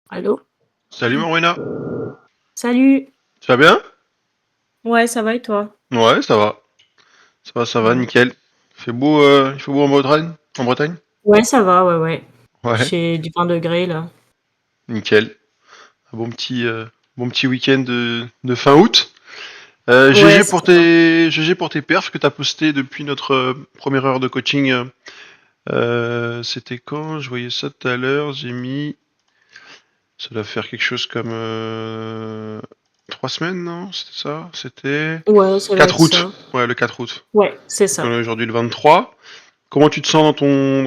Allô? Salut Morena, Salut! tu vas bien? Ouais, ça va et toi? Ouais, ça va. Ça va, Bon. nickel. Il fait beau en Bretagne? En Bretagne? Ouais, ça va, ouais, ouais. Ouais, J'ai du 20 degrés là. nickel. Un bon petit week-end de fin août. Ouais, c'est ça. GG pour tes perfs que t'as posté depuis notre première heure de coaching. C'était quand? Je voyais ça tout à l'heure. J'ai mis. Ça doit faire quelque chose comme 3 semaines, non? C'était ça? C'était Ouais, ça va 4 être août. ça. Ouais, le 4 août. Ouais, c'est Donc on ça. est aujourd'hui le 23. Comment tu te sens dans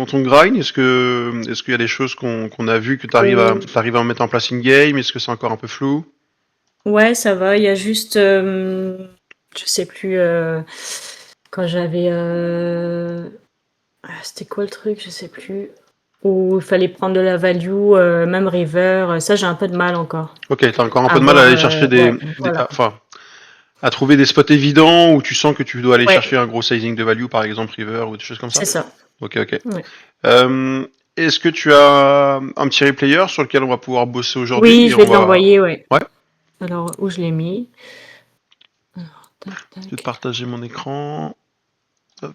ton grind? Est-ce qu'il y a des choses qu'on a vues que Euh, t'arrives à mettre en place in-game? Est-ce que c'est encore un peu flou? ouais, ça va. Il y a juste, je sais plus, quand j'avais, c'était quoi le truc? Je sais plus. Où il fallait prendre de la value, même river. Ça, j'ai un peu de mal encore. Ok, t'as encore un peu de mal à Avoir, aller chercher ouais, voilà. à trouver des spots évidents où tu sens que tu dois aller Ouais, chercher un gros sizing de value, par exemple river ou des choses comme ça? c'est ça. Ok, ok. Ouais. Euh, Est-ce que tu as un petit replayer sur lequel on va pouvoir bosser aujourd'hui Oui, et je vais on te va... l'envoyer, ouais. Ouais, Alors, où je l'ai mis? Alors, tac, je vais te tac. partager mon écran. Hop.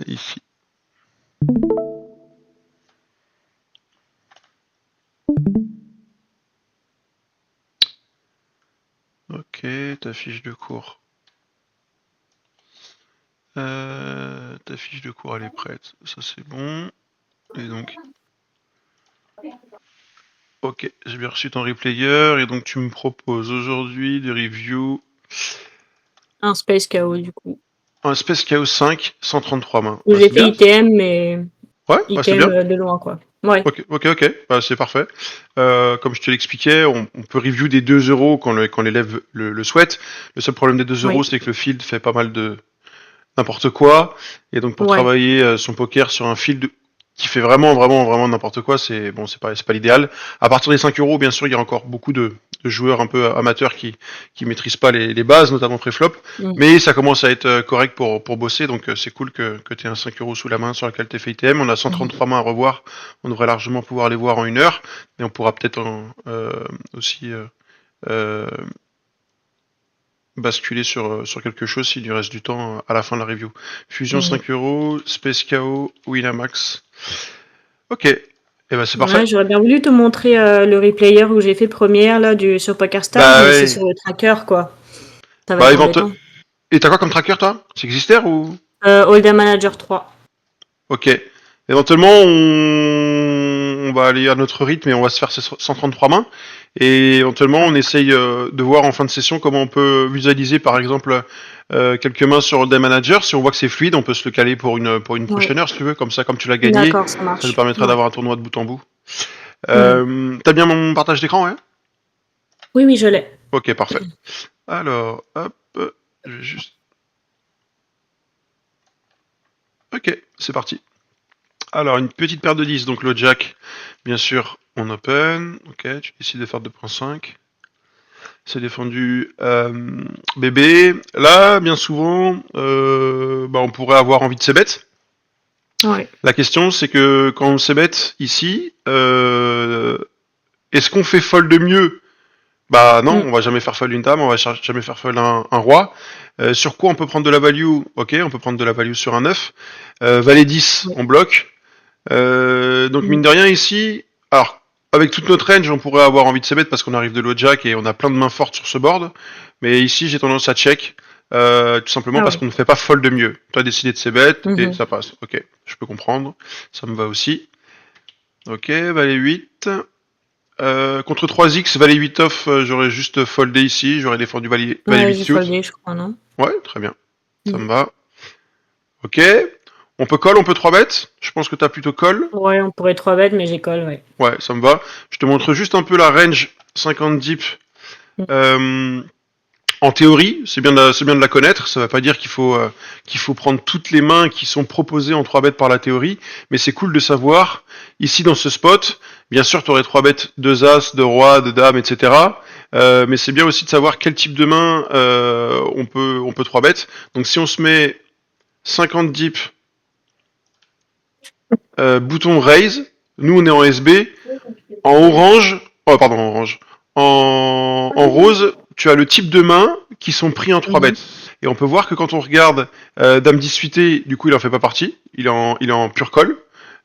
Ici. Ok, ta fiche de cours. Ta fiche de cours elle est prête, ça c'est bon. Et donc, ok, j'ai bien reçu ton replayer et donc tu me proposes aujourd'hui de review Un Space KO, du coup. un Space Chaos 5 133 mains. Où Bah j'ai c'est fait bien. ITM, mais Ouais, bah c'est ITM bien. de loin, quoi. Ouais. Ok, ok, ok, bah c'est parfait. Comme je te l'expliquais, on peut review des 2 euros quand l'élève le souhaite. Le seul problème des 2 euros, Oui. c'est que le field fait pas mal de n'importe quoi. Et donc pour Ouais. travailler son poker sur un field qui fait vraiment n'importe quoi, c'est bon, c'est pas l'idéal. À partir des 5 euros, bien sûr, il y a encore beaucoup de joueurs un peu amateurs qui maîtrisent pas les bases, notamment préflop. Mm. Mais ça commence à être correct pour bosser, donc c'est cool que tu aies un 5 euros sous la main sur lequel tu fait ITM. On a Mhm. 133 mains à revoir, on devrait largement pouvoir les voir en 1 heure, et on pourra peut-être aussi euh, basculer sur quelque chose s'il lui reste du temps à la fin de la review. Fusion Mhm. 5 euros, Space KO, Winamax. Ok, et ben c'est parfait. Ouais, j'aurais bien voulu te montrer le replayer où j'ai fait première, là, sur PokerStars, Bah mais c'est ouais. sur le tracker, quoi. Ça va Bah être éventuellement. embêtant. Et t'as quoi comme tracker toi? C'est Exister ou? Hold'em Manager 3. Ok. Éventuellement, on va aller à notre rythme et on va se faire ces 133 mains. Et éventuellement, Ouais. on essaye de voir en fin de session comment on peut visualiser, par exemple, quelques mains sur Day Manager. Si on voit que c'est fluide, on peut se le caler pour une Ouais. prochaine heure, si tu veux. Comme ça, comme tu l'as gagné, D'accord, ça ça nous marche. permettra Ouais. d'avoir un tournoi de bout en bout. Mhm. T'as bien mon partage d'écran, ouais? Oui, oui, je l'ai. Ok, parfait. Alors, hop, je vais juste... Ok, c'est parti. Alors, une petite paire de 10, donc le jack, bien sûr, on open. Ok, tu décides de faire 2.5. C'est défendu bébé. Là, bien souvent, bah, on pourrait avoir envie de ses bêtes. Ouais. La question, c'est que quand on s'est bête ici, est-ce qu'on fait fold de mieux? Bah non, Mm. on va jamais faire fold une dame, on va jamais faire fold un roi. Sur quoi on peut prendre de la value? Ok, on peut prendre de la value sur un 9. Valet 10, Ouais. on bloque. Donc mine Mm. de rien ici, alors avec toute notre range, on pourrait avoir envie de se mettre parce qu'on arrive de low jack et on a plein de mains fortes sur ce board. Mais ici, j'ai tendance à check, tout simplement Ah parce ouais. qu'on ne fait pas fold de mieux. Tu as décidé de ses bêtes et Mhm. ça passe. Ok, je peux comprendre, ça me va aussi. Ok, valet 8. Contre 3x, valet 8 off, j'aurais juste foldé ici, j'aurais défendu valet Ouais, 8 j'ai suit. foldé, je crois, non? Ouais, très bien, ça Mm. me va. Ok, on peut call, on peut 3 bêtes. Je pense que t'as plutôt call. Ouais, on pourrait 3 bêtes, mais j'école, ouais. Ouais, ça me va. Je te montre juste un peu la range 50 deep. Mm. Euh, En théorie, c'est bien de la connaître. Ça ne veut pas dire qu'il faut prendre toutes les mains qui sont proposées en 3 bêtes par la théorie, mais c'est cool de savoir ici dans ce spot. Bien sûr, tu aurais 3 bêtes, 2 as, 2 rois, 2 dames, etc. Mais c'est bien aussi de savoir quel type de main on peut 3 bêtes. Donc si on se met 50 deep, bouton raise, Nous, on est en SB. En orange, oh pardon, en orange. En rose, tu as le type de main qui sont pris en 3 Mhm. bêtes. Et on peut voir que quand on regarde Dame 10 suité, du coup, il en fait pas partie. Il est en pure colle.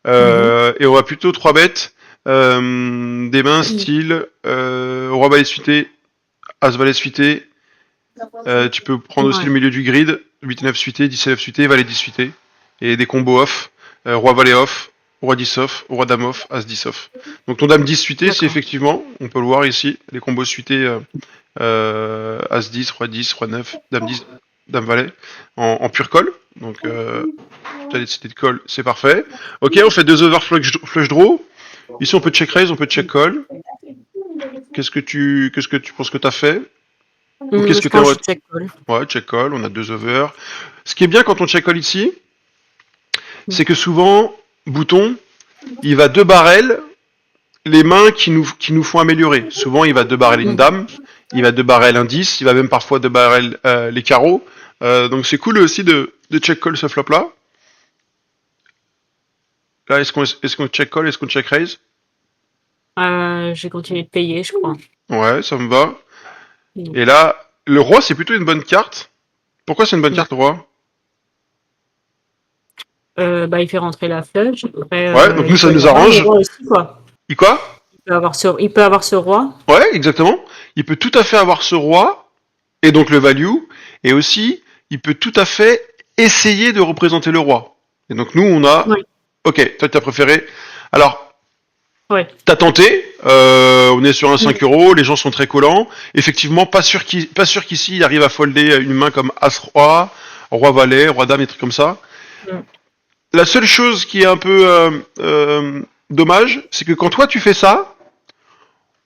Mhm. Et on va plutôt 3 bêtes. Des mains style Roi Valet suité, As Valet suité. Tu peux prendre aussi Ouais. le milieu du grid, 8 et 9 suité, 10 et 9 suité, Valet 10 suité. Et des combos off, Roi Valet off, Roi 10 off, Roi Dame off, As 10 off. Donc ton Dame 10 suité, c'est D'accord. effectivement, on peut le voir ici, les combos suités As 10, Roi 10, Roi 9, Dame 10, Dame Valet, en pure colle. Donc tu as décidé de colle, c'est parfait. Ok, on fait 2 over flush draw. Ici on peut check raise, on peut check call. Qu'est-ce que tu penses que t'as fait? Ou qu'est-ce que Je pense que t'aimerais... je check call. Ouais, check call, on a 2 over. Ce qui est bien quand on check call ici, Mm. c'est que souvent, bouton, il va 2 barrels les mains qui nous font améliorer. Souvent, il va 2 barrels une Mm. dame, il va 2 barrels un 10, il va même parfois 2 barrels les carreaux. Donc c'est cool aussi de check call ce flop là. Là, est-ce qu'on check call, est-ce qu'on check raise? J'ai continué de payer, je crois. Ouais, ça me va. Mm. Et là, le roi, c'est plutôt une bonne carte. Pourquoi c'est une bonne Ouais. carte, le roi? Il fait rentrer la flèche. Après, Ouais, donc nous, il ça peut y nous avoir le arrange. roi aussi, quoi. Et quoi? Il peut avoir ce roi. Ouais, exactement. Il peut tout à fait avoir ce roi, et donc le value, et aussi, il peut tout à fait essayer de représenter le roi. Et donc nous, on a... Ouais. Ok, toi, t'as préféré... Alors, Ouais. t'as tenté, on est sur un Mm. 5 euros, les gens sont très collants. Effectivement, pas sûr qu'ici, il arrive à folder une main comme As-Roi, Roi-Valet, Roi-Dame, des trucs comme ça. Mm. La seule chose qui est un peu dommage, c'est que quand toi, tu fais ça,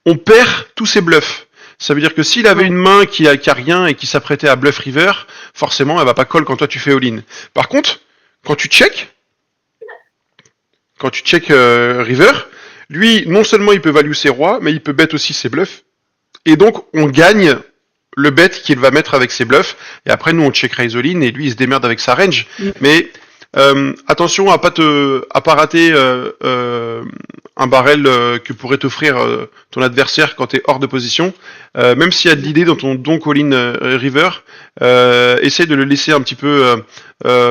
on perd tous ses bluffs. Ça veut dire que s'il avait Ouais. une main qui a rien et qui s'apprêtait à bluff river, forcément elle va pas call quand toi tu fais all-in. Par contre, quand tu check, river, lui non seulement il peut value ses rois, mais il peut bet aussi ses bluffs. Et donc on gagne le bet qu'il va mettre avec ses bluffs. Et après nous on check raise all-in et lui il se démerde avec sa range. Mm. Mais attention à pas rater un barrel que pourrait t'offrir ton adversaire quand t'es hors de position. Même s'il y a de l'idée dans ton don all-in river, essaye de le laisser un petit peu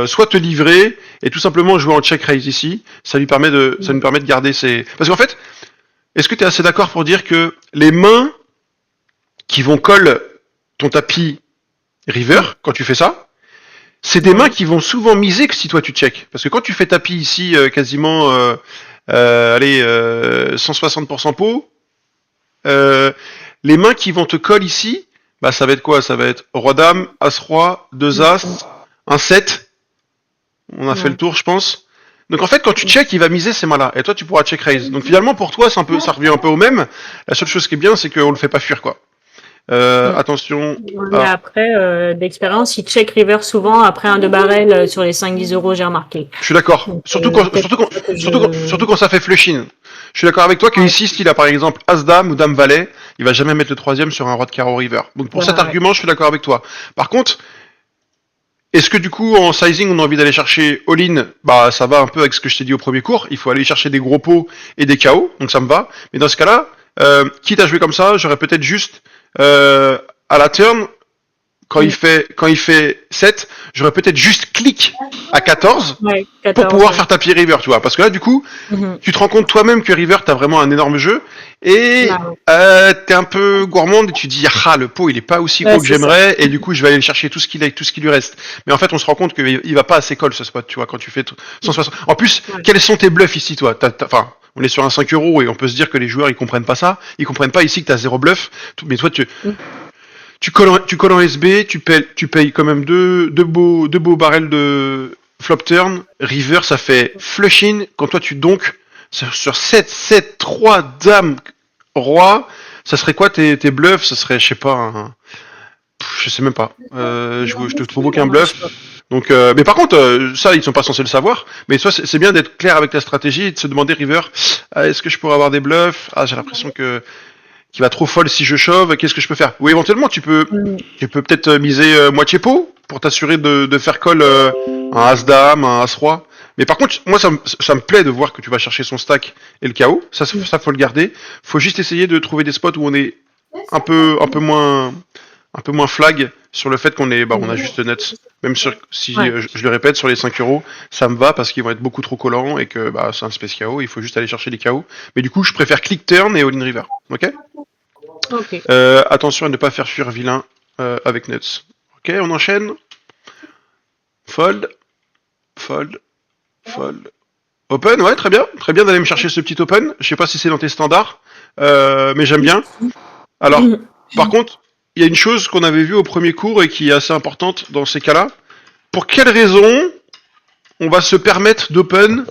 soit te livrer et tout simplement jouer en check raise ici. Ça nous permet de garder ses. Parce qu'en fait, est-ce que tu es assez d'accord pour dire que les mains qui vont call ton tapis river quand tu fais ça, c'est des mains Ouais. qui vont souvent miser que si toi tu check. Parce que quand tu fais tapis ici quasiment 160% pot, les mains qui vont te call ici, bah ça va être quoi? Ça va être Roi-Dame, As-Roi, 2 Mm. As, un 7. On a fait le Ouais. tour, je pense. Donc en fait, quand tu check, il va miser ces mains-là. Et toi, tu pourras check raise. Donc finalement, pour toi, ça revient un peu au même. La seule chose qui est bien, c'est qu'on le fait pas fuir, quoi. Mm. Attention. Mais après, d'expérience, il check river souvent après un 2 barrel sur les 5-10 euros, j'ai remarqué. Je suis d'accord. Donc, Surtout peut-être pour ça que surtout quand ça fait flush-in. Je suis d'accord avec toi Ouais. qu'ici, s'il a par exemple As-Dame ou Dame-Valet, il va jamais mettre le troisième sur un roi de carreau river. Donc pour Ouais, cet ouais. argument, je suis d'accord avec toi. Par contre, est-ce que du coup, en sizing, on a envie d'aller chercher all-in? Bah, ça va un peu avec ce que je t'ai dit au premier cours. Il faut aller chercher des gros pots et des KO. Donc ça me va. Mais dans ce cas-là, quitte à jouer comme ça, j'aurais peut-être juste, à la turn, quand Mm. il fait 7, j'aurais peut-être juste clic à 14 Ouais, pour 14, pouvoir ouais. faire tapis river, tu vois. Parce que là, du coup, Mhm. tu te rends compte toi-même que river, t'as vraiment un énorme jeu. Et Ah ouais. t'es un peu gourmande et tu dis, ah, le pot, il est pas aussi Ouais, gros que c'est ça. j'aimerais. Et du coup, je vais aller chercher tout ce qu'il a, tout ce qui lui reste. Mais en fait, on se rend compte qu'il va pas assez call ce spot, tu vois, quand tu fais 160. En plus, Ouais. quels sont tes bluffs ici, toi? Enfin, on est sur un 5 euros et on peut se dire que les joueurs, ils comprennent pas ça. Ils comprennent pas ici que t'as 0 bluff. Mais toi, Mm. tu colles en SB, tu payes quand même deux beaux barrels de flop turn. River, ça fait flush in. Quand toi tu donk sur 7, 7, 3 dames, roi, ça serait quoi tes bluffs? Ça serait, je sais pas, je sais même pas. Je te trouve aucun Ouais, je bluff. sais pas. Donc, mais par contre, ça, ils sont pas censés le savoir. Mais toi, c'est bien d'être clair avec ta stratégie et de se demander, River, est-ce que je pourrais avoir des bluffs? Ah, j'ai l'impression qu'il va trop folle si je shove, qu'est-ce que je peux faire? Ou éventuellement, Mm. tu peux peut-être miser moitié pot pour t'assurer de faire call un As-Dame, un As-Roi. Mais par contre, moi, ça me plaît de voir que tu vas chercher son stack et le KO. Ça, faut le garder. Faut juste essayer de trouver des spots où on est un peu moins flag sur le fait on a juste le net. Même si Ouais. je le répète, sur les 5 euros, ça me va parce qu'ils vont être beaucoup trop collants et que c'est un space KO. Il faut juste aller chercher les KO. Mais du coup, je préfère click turn et all-in river. Ok. Ok. Attention à ne pas faire fuir vilain avec nuts. Ok, on enchaîne. Fold, fold, fold. Open, ouais, très bien d'aller me chercher ce petit open. Je sais pas si c'est dans tes standards, mais j'aime bien. Alors, par contre, il y a une chose qu'on avait vue au premier cours et qui est assez importante dans ces cas-là. Pour quelle raison on va se permettre d'open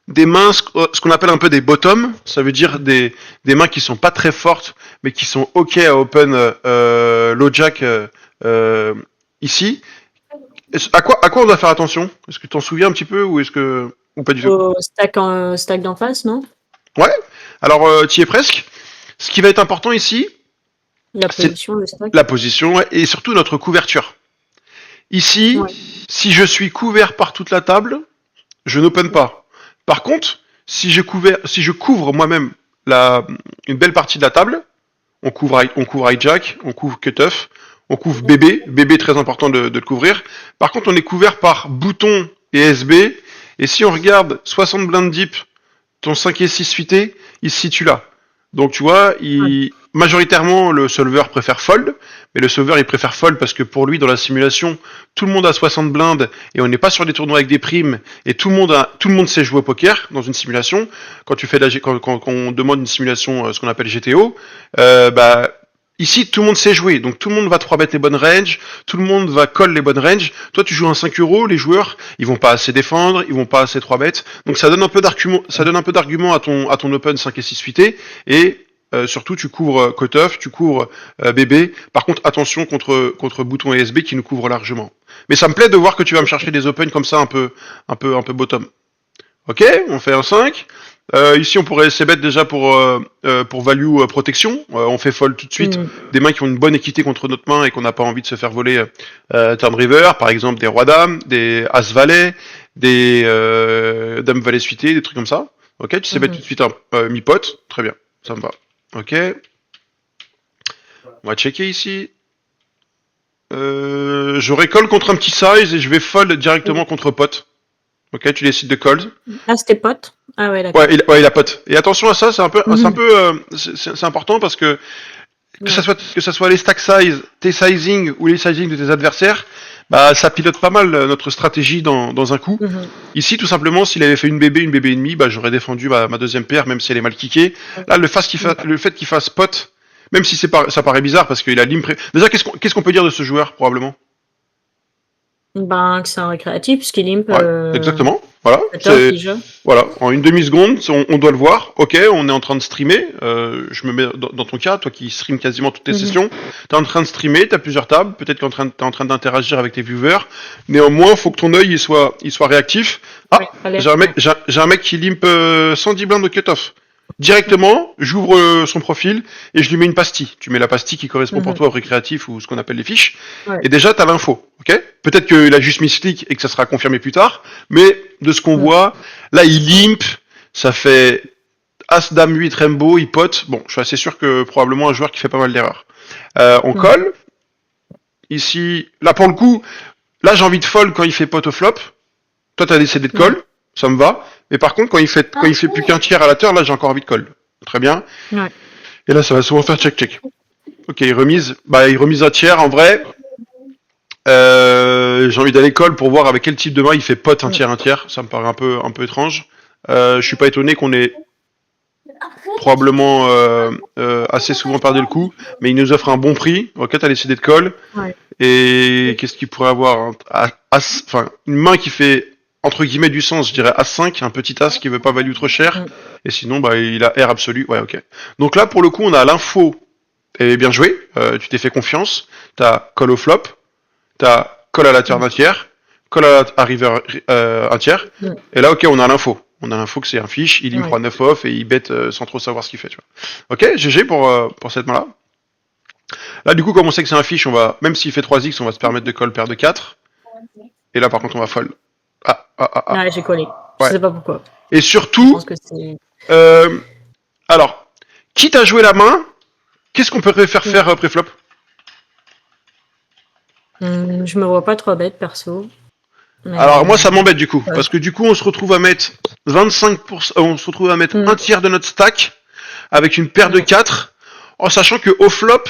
des mains, ce qu'on appelle un peu des bottoms, ça veut dire des mains qui sont pas très fortes, mais qui sont ok à open low jack ici. À quoi on doit faire attention? Est-ce que tu t'en souviens un petit peu ou pas du tout? Au stack d'en face, non? Ouais. Alors tu y es presque. Ce qui va être important ici, La c'est position, le stack. la position et surtout notre couverture. Ici, Ouais. si je suis couvert par toute la table, je n'open pas. Par contre, si je couvre moi-même une belle partie de la table, on couvre hijack, on couvre cutoff, on couvre BB très important de le couvrir. Par contre, on est couvert par bouton et SB, et si on regarde 60 blindes deep, ton 5 et 6 suité, il se situe là. Donc tu vois, majoritairement le solver préfère fold, mais le solver il préfère fold parce que pour lui dans la simulation, tout le monde a 60 blindes et on n'est pas sur des tournois avec des primes et tout le monde sait jouer au poker dans une simulation. Quand tu fais quand on demande une simulation ce qu'on appelle GTO, ici tout le monde sait jouer, donc tout le monde va 3 bet les bonnes ranges, tout le monde va call les bonnes ranges. Toi tu joues un 5 euros, les joueurs ils vont pas assez défendre, ils vont pas assez 3 bet, donc ça donne un peu d'argument à ton open 5 et 6 suité et surtout tu couvres cutoff, tu couvres BB. Par contre attention contre bouton et SB qui nous couvrent largement. Mais ça me plaît de voir que tu vas me chercher des open comme ça un peu bottom. Ok, on fait un 5. Ici, on pourrait essayer bet déjà pour value protection. On fait fold tout de suite des mains qui ont une bonne équité contre notre main et qu'on n'a pas envie de se faire voler turn river, par exemple des rois dames, des as valet, des dames valet suité, des trucs comme ça. Ok, tu sais bet tout de suite un mi-pot. Très bien, ça me va. Ok. On va checker ici. Je récolte contre un petit size et je vais fold directement contre pot. Ok, tu décides de call. Ah, c'était pote. Ah ouais, d'accord. Ouais, il a pote. Et attention à ça, c'est important parce que ça soit les stack size, tes sizing ou les sizing de tes adversaires, ça pilote pas mal notre stratégie dans un coup. Ici, tout simplement, s'il avait fait une bébé et demi, j'aurais défendu ma deuxième paire, même si elle est mal kickée. Là, le fait qu'il fasse pot, même si ça paraît bizarre parce qu'il a l'impré. Déjà, qu'est-ce qu'on peut dire de ce joueur probablement? Que c'est un récréatif, puisqu'il limp. Ouais, exactement. Voilà. Déjà. Voilà. En une demi-seconde, on doit le voir. Ok, on est en train de streamer. Je me mets dans ton cas, toi qui stream quasiment toutes tes sessions. T'es en train de streamer, t'as plusieurs tables. Peut-être que t'es en train d'interagir avec tes viewers. Néanmoins, faut que ton œil il soit réactif. Ah, Ouais, j'ai un mec qui limp 110 blindes de cutoff. Directement, j'ouvre son profil et je lui mets une pastille. Tu mets la pastille qui correspond pour toi au récréatif ou ce qu'on appelle les fiches. Ouais. Et déjà, t'as l'info. Ok. Peut-être qu'il a juste mis slick et que ça sera confirmé plus tard. Mais de ce qu'on voit, là, il limp. Ça fait As, Dame 8, Rainbow, il pote. Bon, je suis assez sûr que probablement un joueur qui fait pas mal d'erreurs. On colle. Ici, là pour le coup, là j'ai envie de fold quand il fait pot au flop. Toi, t'as décidé de call. Ça me va. Mais par contre, quand il fait plus qu'un tiers à la turn, là, j'ai encore envie de call. Très bien. Ouais. Et là, ça va souvent faire check-check. Ok, il remise un tiers. En vrai, j'ai envie d'aller call pour voir avec quel type de main il fait pot un tiers. Ça me paraît un peu étrange. Je suis pas étonné qu'on ait probablement assez souvent perdu le coup, mais il nous offre un bon prix. Ok, t'as décidé de call. Ouais. Et qu'est-ce qu'il pourrait avoir? Une main qui fait entre guillemets du sens, je dirais As5, un petit As qui veut pas value trop cher. Et sinon, il a R absolu. Ouais, ok. Donc là, pour le coup, on a l'info. Et bien joué. Tu t'es fait confiance. T'as call au flop. T'as call à la turn un tiers. Call à river un tiers. Et là, ok, on a l'info. On a l'info que c'est un fiche. Il limp 9 off et il bet sans trop savoir ce qu'il fait. Tu vois. Ok, GG pour cette main-là. Là, du coup, comme on sait que c'est un fiche, même s'il fait 3x, on va se permettre de call paire de 4. Et là, par contre, on va fold. Ah, Ouais, j'ai collé. Je Ouais. sais pas pourquoi. Et Je surtout, pense que c'est... euh, alors, quitte à jouer la main, qu'est-ce qu'on peut faire Mm. faire préflop? Je me vois pas trop bête, perso. Alors moi Mais... ça m'embête du coup, Ouais. parce que du coup on se retrouve à mettre 25%, on se retrouve à mettre un Mm. tiers de notre stack avec une paire de Mm. 4, en sachant que au flop,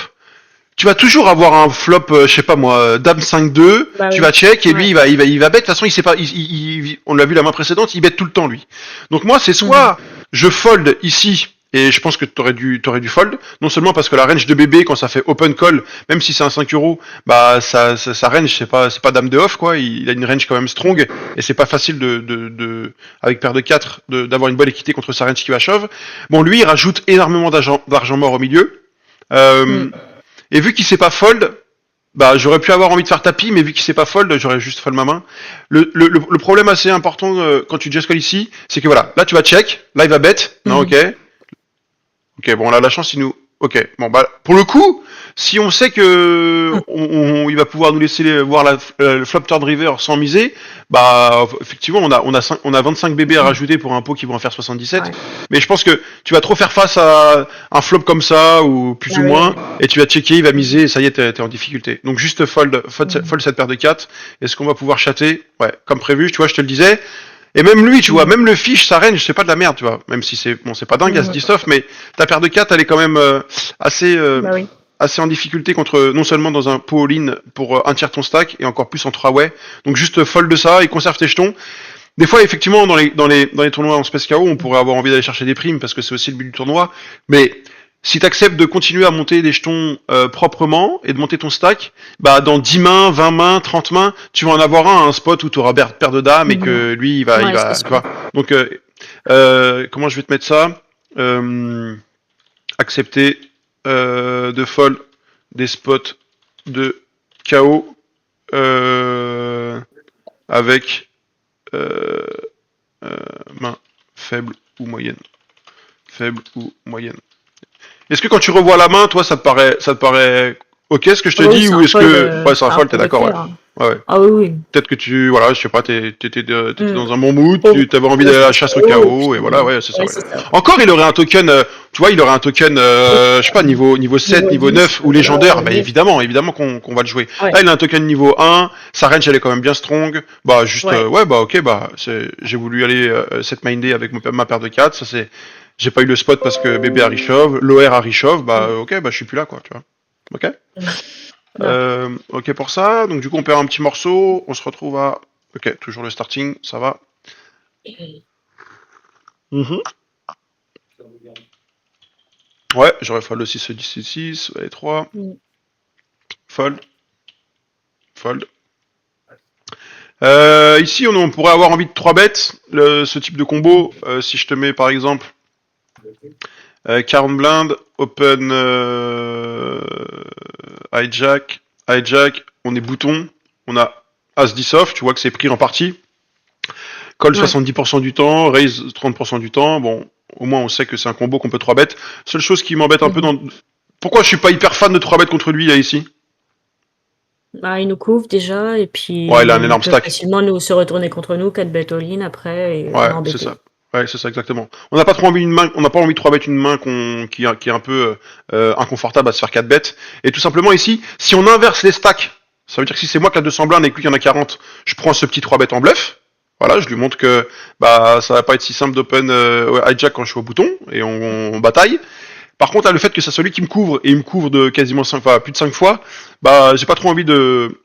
tu vas toujours avoir un flop, je sais pas moi, dame 5-2, Bah tu oui. vas check et lui Ouais. il va bet. De toute façon il sait pas, on l'a vu la main précédente, il bet tout le temps lui. Donc moi c'est Mhm. soit je fold ici et je pense que t'aurais dû fold, non seulement parce que la range de bébé quand ça fait open call, même si c'est un 5 euros, bah sa range c'est pas dame de off quoi, il a une range quand même strong et c'est pas facile avec paire de 4 d'avoir une bonne équité contre sa range qui va shove. Bon lui il rajoute énormément d'argent mort au milieu. Mm. Euh, et vu qu'il sait pas fold, bah j'aurais pu avoir envie de faire tapis, mais vu qu'il sait pas fold, j'aurais juste fold ma main. Le problème assez important quand tu just call ici, c'est que voilà, là tu vas check, là il va bet, non Mhm. ok, ok bon là la chance il nous, ok bon bah pour le coup, si on sait que il va pouvoir nous laisser voir le flop turn river sans miser, bah effectivement on a 25 bébés à rajouter pour un pot qui va en faire 77. Ouais. Mais je pense que tu vas trop faire face à un flop comme ça ou plus Ah ou oui, moins oui. et tu vas checker, il va miser et ça y est t'es en difficulté. Donc juste fold cette paire de 4. Est-ce qu'on va pouvoir chatter? Ouais, comme prévu, tu vois, je te le disais. Et même lui, tu vois, Mhm. même le fiche, sa range, c'est pas de la merde, tu vois. Même si c'est bon, c'est pas dingue à ce Mhm. diff, mais ta paire de 4 elle est quand même assez Bah oui. assez en difficulté contre non seulement dans un pot all-in pour un tiers ton stack et encore plus en 3 way. Donc juste fold de ça et conserve tes jetons. Des fois, effectivement, dans les tournois en Space KO, on pourrait avoir envie d'aller chercher des primes parce que c'est aussi le but du tournoi. Mais si tu acceptes de continuer à monter des jetons proprement et de monter ton stack, bah dans 10 mains, 20 mains, 30 mains, tu vas en avoir un spot où tu auras paire de dames et Mhm. que lui, Ouais, c'est tu sûr. vois. Donc, comment je vais te mettre ça euh, Accepter de fold des spots de KO avec euh, main faible ou moyenne. Faible ou moyenne. Est-ce que quand tu revois la main, toi, ça te paraît ok ce que je Ah te bah oui, dis ou est-ce que ouais, c'est un c'est un fold, t'es fold d'accord, ouais. clair. Ouais, ouais. Ah oui, oui. Peut-être que tu, voilà, je sais pas, t'étais Mm. dans un bon mood, Pauvre tu t'avais envie le d'aller à la space chasse au KO, et puis... KO et voilà, ouais, c'est ça, Ouais, ouais. c'est ça. Encore, il aurait un token, tu vois, il aurait un token, je sais pas, niveau 7, Niveau niveau 10, 9 ou légendaire, bah 10. évidemment qu'on va le jouer. Ouais. Là, il a un token niveau 1, sa range elle est quand même bien strong, bah juste, Ouais. ouais, bah ok, bah j'ai voulu aller set minder avec ma paire de 4, ça c'est, j'ai pas eu le spot parce que bébé a Richov, l'OR a Richov, bah Mm. ok, bah je suis plus là quoi, tu vois. Ok. Mm. Ouais. Ok pour ça. Donc du coup on perd un petit morceau. On se retrouve à. Ok, toujours le starting, ça va. Mhm. Ouais, j'aurais fold le 6, le 10, le 6, les 3. Mm. Fold, fold. Ici on pourrait avoir envie de 3 bêtes. Ce type de combo, si je te mets par exemple 40 blind, open hijack, hijack, on est bouton, on a As 10 off, tu vois que c'est pris en partie. Call Ouais. 70% du temps, raise 30% du temps. Bon, au moins on sait que c'est un combo qu'on peut 3 bet. Seule chose qui m'embête un peu Mhm. dans. Pourquoi je suis pas hyper fan de 3 bet contre lui là ici? Bah, il nous couvre déjà, et Ouais, il a un puis il énorme peut stack. facilement nous se retourner contre nous, 4 bet all-in après, et on est Ouais, c'est ça. embêté. Ouais, c'est ça exactement. On n'a pas trop envie une main, on n'a pas envie de 3 bet une main qui est un peu inconfortable à se faire 4 bêtes. Et tout simplement ici, si on inverse les stacks, ça veut dire que si c'est moi qui a 200 blindes et que lui qui en a 40, je prends ce petit 3 bet en bluff. Voilà, je lui montre que bah ça va pas être si simple d'open hijack quand je suis au bouton et on bataille. Par contre, là, le fait que ça soit lui qui me couvre, et il me couvre de quasiment 5 fois, plus de 5 fois, bah, j'ai pas trop envie de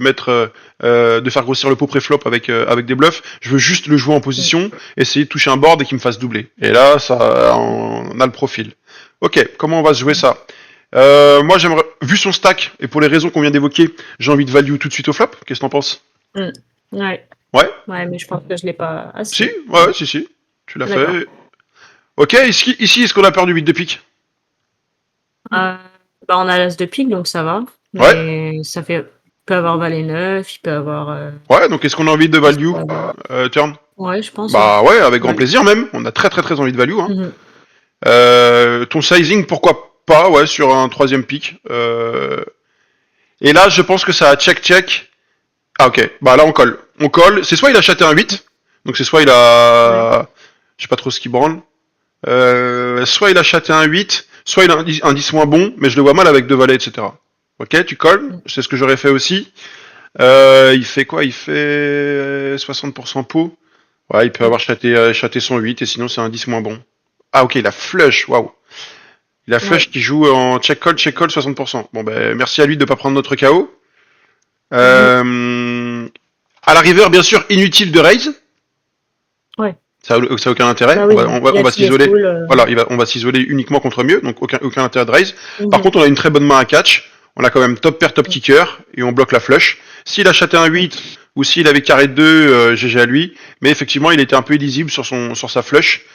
mettre, de faire grossir le pot pré-flop avec des bluffs. Je veux juste le jouer en Mm. position, essayer de toucher un board et qu'il me fasse doubler. Et là, ça, on a le profil. Ok, comment on va se jouer ça? Moi, j'aimerais, vu son stack, et pour les raisons qu'on vient d'évoquer, j'ai envie de value tout de suite au flop. Qu'est-ce que t'en penses? Mm. Ouais. Ouais? Ouais, mais je pense que je l'ai pas Si? assez. Ouais, Ouais. si, si. Tu l'as D'accord. fait. Ok, ici est-ce qu'on a perdu 8 de pique? Euh, Bah, on a l'as de pique, donc ça va. Ouais? Mais ça fait... Il peut avoir valet 9, il peut avoir... Ouais, donc est-ce qu'on a envie de qu'est-ce qu'il value, peut avoir? turn? Ouais, je pense, ouais. Bah ouais, avec grand Ouais. plaisir même. On a très très très envie de value. Hein. Mhm. Ton sizing, pourquoi pas, ouais, sur un troisième pick. Et là, je pense que ça a check check. Ah ok, bah là on colle. On colle. C'est soit il a chaté un 8, Donc c'est soit il Ouais. a, je sais pas trop ce qu'il branle, soit il a châté un 8, soit il a un 10 moins bon, mais je le vois mal avec deux valets, etc. Ok, tu colles, Mm. c'est ce que j'aurais fait aussi. Il fait quoi? Il fait 60% pot. Ouais, il peut Mm. avoir châté son 8, et sinon c'est un 10 moins bon. Ah ok, il a flush, waouh. Il a flush Ouais. qui joue en check call 60%. Bon ben merci à lui de ne pas prendre notre KO. Mhm. Euh, à la river, bien sûr, inutile de raise. Ouais. Ça a aucun intérêt. Bah On va, oui, on va, il on a va tous les s'isoler. foules. Voilà, on va s'isoler uniquement contre mieux, donc aucun intérêt de raise. Par Mhm. contre, on a une très bonne main à catch. On a quand même top pair, top Mm. kicker, et on bloque la flush. S'il a châté un Mm. 8, ou s'il avait carré 2, GG à lui. Mais effectivement, il était un peu illisible sur sa flush.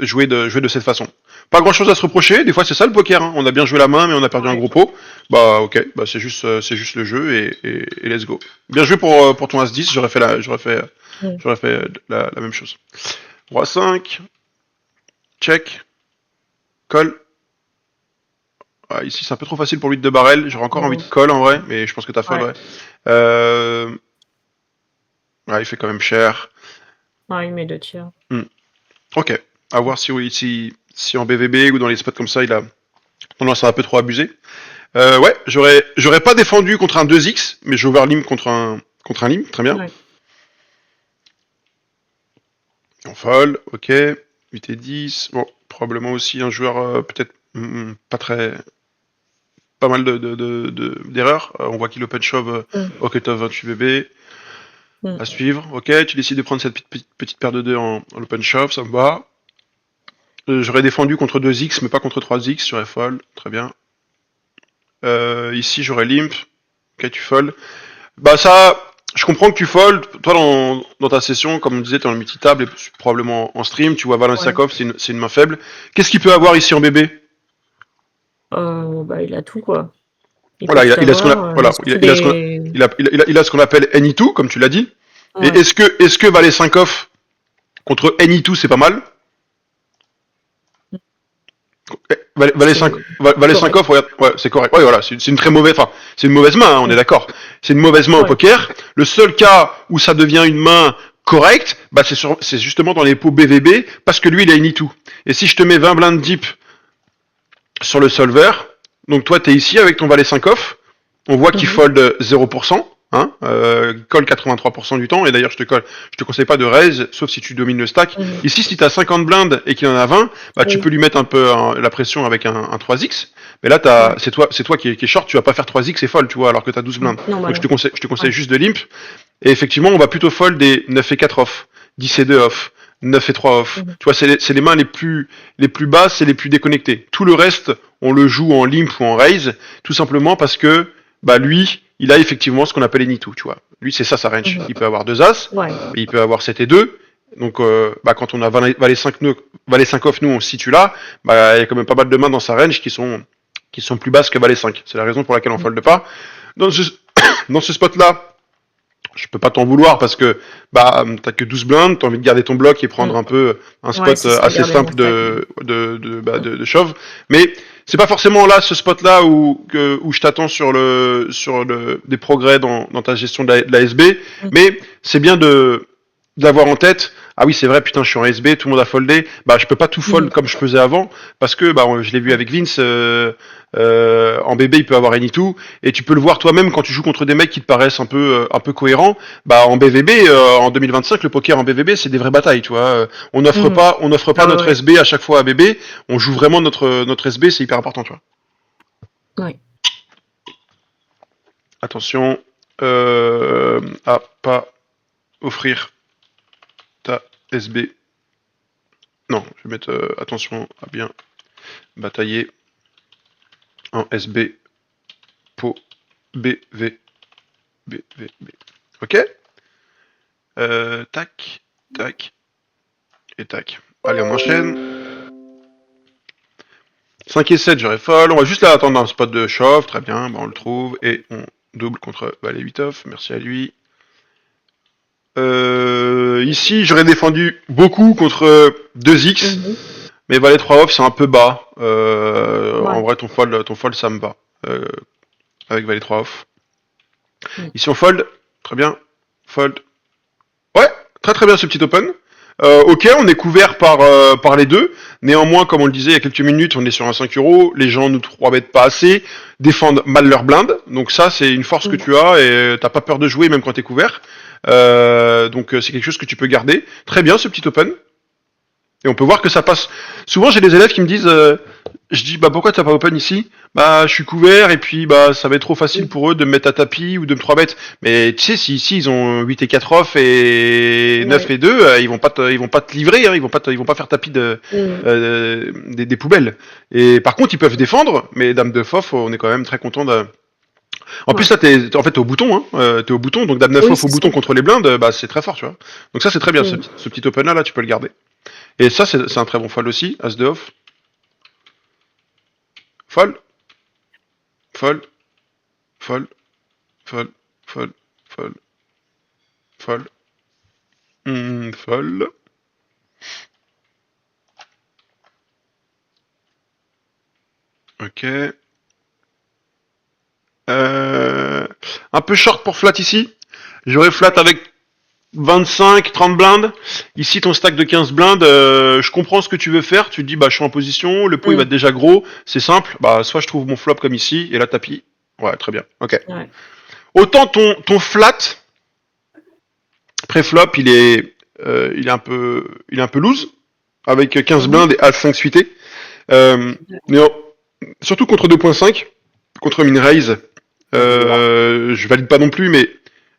Jouer de cette façon. Pas grand chose à se reprocher. Des fois, c'est ça le poker, hein. On a bien joué la main, mais on a perdu un Ouais. gros pot. Bah, ok. Bah, c'est juste le jeu et let's go. Bien joué pour ton As-10. Mm. J'aurais fait la même chose. Roi 5, check, call. Ah, ici, c'est un peu trop facile pour 8 de barrel. J'aurais encore envie de Oh. call en vrai, mais je pense que t'as fold, Ouais. ouais. Euh... Ouais, il fait quand même cher. Ouais, il met deux tiers. Hmm. Ok. À voir si en BVB ou dans les spots comme ça, il a tendance à un peu trop abuser. Ouais, j'aurais pas défendu contre un 2x, mais j'ai overlim contre un lim, très bien. Ouais. On fold, ok. 8 et 10. Bon, probablement aussi un joueur peut-être pas mal d'erreurs. On voit qu'il open shove Mm. au cutoff 28 BB. Mm. À suivre, ok. Tu décides de prendre cette petite paire de 2 en open shove, ça me va. J'aurais défendu contre 2x, mais pas contre 3x. J'aurais fold, très bien. Ici, j'aurais limp. Ok, tu fold. Bah ça, je comprends que tu fold. Toi, dans ta session, comme on disait, t'es en multi-table et probablement en stream. Tu vois Ouais. Valenciakov, c'est une main faible. Qu'est-ce qu'il peut avoir ici en bébé? Bah, il a tout, quoi. Il peut Voilà, tout il a ce qu'on a, avoir. voilà, Tous les... il a ce qu'on appelle Any2, comme tu l'as dit. Et Ouais. est-ce que Valenciakov contre Any2, c'est pas mal? C'est correct. Valenciakov, ouais, c'est correct. Ouais, voilà, c'est une très mauvaise, enfin, c'est une mauvaise main, hein, on est Mm. d'accord. C'est une mauvaise main au Ouais. poker. Le seul cas où ça devient une main correcte, bah c'est justement dans les pots BVB, parce que lui, il a une E2. Et si je te mets 20 blindes deep sur le solver, donc toi, t'es ici avec ton valet 5 off, on voit qu'il Mhm. fold 0%, hein, colle 83% du temps, et d'ailleurs je te conseille pas de raise, sauf si tu domines le stack. Mhm. Ici, si t'as 50 blindes et qu'il en a 20, bah tu peux Oui. lui mettre un peu la pression avec un 3x, mais là Ouais. c'est toi qui est short, tu vas pas faire 3x et fold, tu vois, alors que t'as 12 Mm. blindes. Non, bah Donc non. je te conseille Ouais. juste de limp, et effectivement, on va plutôt fold des 9 et 4 off, 10 et 2 off, 9 et 3 off. Mhm. Tu vois, c'est les mains les plus basses et les plus déconnectées. Tout le reste, on le joue en limp ou en raise, tout simplement parce que, bah, lui, il a effectivement ce qu'on appelle Enitu, tu vois. Lui, c'est ça sa range. Mhm. Il peut avoir deux as, Ouais. mais il peut avoir 7 et 2. Donc, bah, quand on a valet 5, valet 5 off, nous, on se situe là, bah, il y a quand même pas mal de mains dans sa range qui sont plus basses que valet 5. C'est la raison pour laquelle on Mm. fold pas. Dans ce, dans ce spot-là, je peux pas t'en vouloir parce que bah t'as que 12 blindes, t'as envie de garder ton bloc et prendre Mm. un peu un Ouais, spot c'est ça, assez garder mon simple stack. Mm. de shove. Mais c'est pas forcément là ce spot là où je t'attends sur le des progrès dans ta gestion de la SB, Mm. mais c'est bien de d'avoir en tête. Ah oui, c'est vrai, putain, je suis en SB, tout le monde a foldé. Bah, je peux pas tout fold Mhm. comme je faisais avant, parce que bah, je l'ai vu Ouais. avec Vince. En bébé, il peut avoir Any2, et tu peux le voir toi-même quand tu joues contre des mecs qui te paraissent un peu cohérents. Bah, en BVB, en 2025, le poker en BVB, c'est des vraies batailles, tu vois. Mhm. On n'offre pas Ah notre ouais. SB à chaque fois à bébé. On joue vraiment notre SB, c'est hyper important, tu vois. Ouais. Attention à pas offrir ta SB. Non, je vais mettre attention à bien batailler en SB po BV BVB. Ok. Tac, tac et tac. Allez, on enchaîne. 5 et 7, j'aurais folle. On va juste là attendre un spot de chauffe. Très bien, bah, on le trouve. Et on double contre valet 8 off. Merci à lui. Ici, j'aurais défendu beaucoup contre 2x. Mhm. Mais valet 3 off, c'est un peu bas. En Ouais. vrai, ton fold, ça me va. Euh, avec valet 3 off. Mm. Ici, on fold. Très bien. Fold. Ouais, très très bien ce petit open. Ok, on est couvert par les deux. Néanmoins, comme on le disait il y a quelques minutes, on est sur un 5 euros. Les gens nous 3 bettent pas assez, défendent mal leur blinde. Donc ça, c'est une force que Mm. tu as et t'as pas peur de jouer même quand t'es couvert. Donc c'est quelque chose que tu peux garder. Très bien ce petit open. Et on peut voir que ça passe. Souvent, j'ai des élèves qui me disent, je dis, bah pourquoi t'as pas open ici? Bah je suis couvert et puis bah ça va être trop facile Mm. pour eux de me mettre à tapis ou de me 3 bêtes. Mais tu sais, si ici ils ont 8 et 4 off et 9 Ouais. et 2, ils vont pas te livrer, hein, ils vont pas faire tapis Mm. des poubelles. Et par contre, ils peuvent défendre, mais dame de fof, on est quand même très content de. En plus Ouais. là, en fait, t'es au bouton, hein, t'es au bouton, donc dame 9 Oui, off au c'est ça. bouton contre les blindes, bah c'est très fort, tu vois. Donc ça, c'est très bien, Mm. ce petit open là, tu peux le garder. Et ça, c'est un très bon fold aussi. As de off. Fold, fold, fold, fold, fold, fold, fold. Fold. Ok. Un peu short pour flat ici. J'aurais flat avec 25, 30 blindes. Ici, ton stack de 15 blindes, je comprends ce que tu veux faire. Tu te dis, bah, je suis en position, le pot il va être Mm. déjà gros. C'est simple. Bah, soit je trouve mon flop comme ici, et là, tapis. Ouais, très bien. Ok. Ouais. Autant ton flat, pré-flop, il est un peu loose, avec 15 Mhm. blindes et As-5 suité. Mais surtout contre 2.5, contre min raise, je valide pas non plus, mais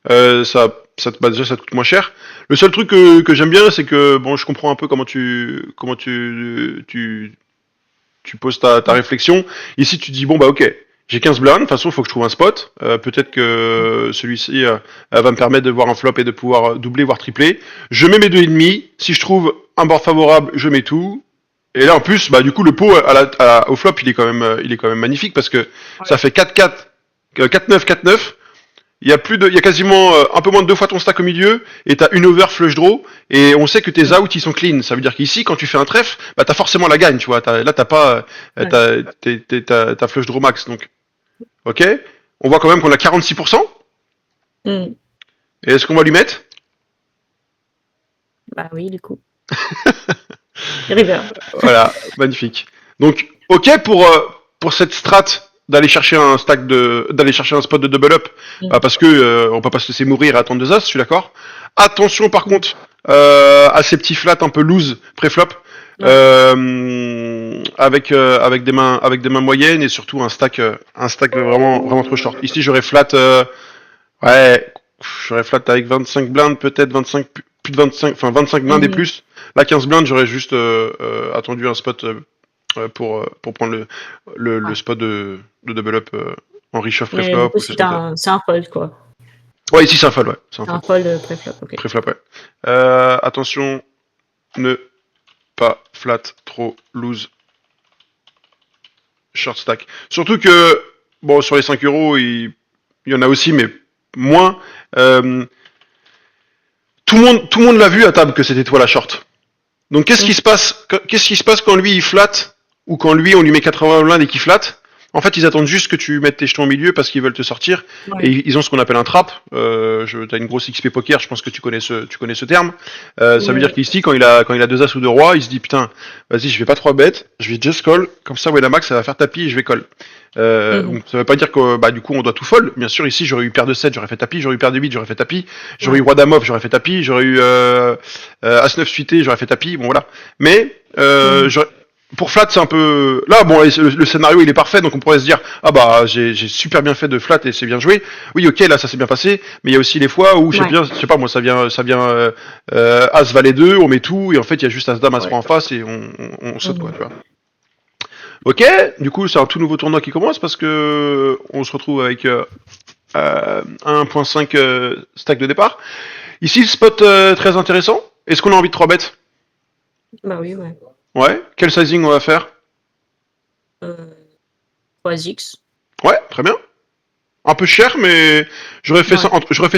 déjà ça te coûte moins cher. Le seul truc que j'aime bien, c'est que bon, je comprends un peu tu poses ta Mm. réflexion. Ici, tu dis bon bah ok, j'ai 15 blindes, de toute façon, il faut que je trouve un spot. Peut-être que celui-ci va me permettre de voir un flop et de pouvoir doubler, voire tripler. Je mets mes 2,5. Si je trouve un board favorable, je mets tout. Et là, en plus, bah, du coup, le pot au flop, il est quand même magnifique parce que ça Ouais. fait 4-4, 4-9, 4-9. Il y a quasiment un peu moins de 2 fois ton stack au milieu et t'as une over flush draw et on sait que tes Mm. outs ils sont clean. Ça veut dire qu'ici, quand tu fais un trèfle, bah t'as forcément la gagne, tu vois. Là, t'as pas, Ouais. t'as flush draw max. Donc, ok. On voit quand même qu'on a 46%. Mm. Et est-ce qu'on va lui mettre? Bah oui, du coup. River. Voilà, magnifique. Donc, ok pour cette strat d'aller chercher un spot de double up, Mm. bah, parce que on peut pas se laisser mourir et attendre 2 as, je suis d'accord. Attention par Mm. contre à ces petits flats un peu loose pré-flop, Ouais. avec des mains moyennes et surtout un stack vraiment vraiment trop short. Ici ouais, j'aurais flat avec 25 blindes peut-être 25 plus de 25, enfin 25 blindes et Mhm. plus. Là 15 blindes, j'aurais juste attendu un spot pour prendre le Ouais. spot de double up en reshuffle Mais du pré-flop coup, ou chose comme ça. c'est un fold, quoi. Ouais, ici c'est un fold, ouais. C'est un C'est un fold. fold pré-flop, ok. Pré-flop, ouais. Attention, ne pas flat trop loose short stack. Surtout que, bon, sur les 5 euros, il y en a aussi, mais moins. Euh, tout le monde l'a vu à table que c'était toi la short. Donc Mm. qu'est-ce qui se passe quand lui il flatte ou quand lui on lui met 80 blindes et qu'il flatte? En fait, ils attendent juste que tu mettes tes jetons au milieu parce qu'ils veulent te sortir et Ouais. ils ont ce qu'on appelle un trap. T'as une grosse XP poker, je pense que tu connais ce terme. Ça veut dire Ouais. qu'ici, quand il a 2 as ou 2 rois, il se dit putain, vas-y, je vais pas 3 bêtes, je vais just call, comme ça Winamax ça va faire tapis et je vais call. Mhm. Donc ça veut pas dire que bah du coup on doit tout fold. Bien sûr ici j'aurais eu paire de 7, j'aurais fait tapis, j'aurais eu paire de 8, j'aurais fait tapis, j'aurais eu Ouais. roi dame off, j'aurais fait tapis, j'aurais eu as 9 suité, j'aurais fait tapis, bon voilà. Mais Mhm. pour flat c'est un peu là bon le scénario il est parfait donc on pourrait se dire ah bah j'ai super bien fait de flat et c'est bien joué. Oui ok là ça s'est bien passé, mais il y a aussi les fois où Ouais. je sais pas moi ça vient as valet 2, on met tout et en fait il y a juste as dame as roi Ouais. en face et on saute quoi Mhm. tu vois. Ok, du coup c'est un tout nouveau tournoi qui commence parce que on se retrouve avec 1.5 stack de départ. Ici le spot très intéressant. Est-ce qu'on a envie de 3 bêtes? Bah oui, ouais. Ouais. Quel sizing on va faire? Euh, 3x. Ouais, très bien. Un peu cher, mais Ouais. j'aurais fait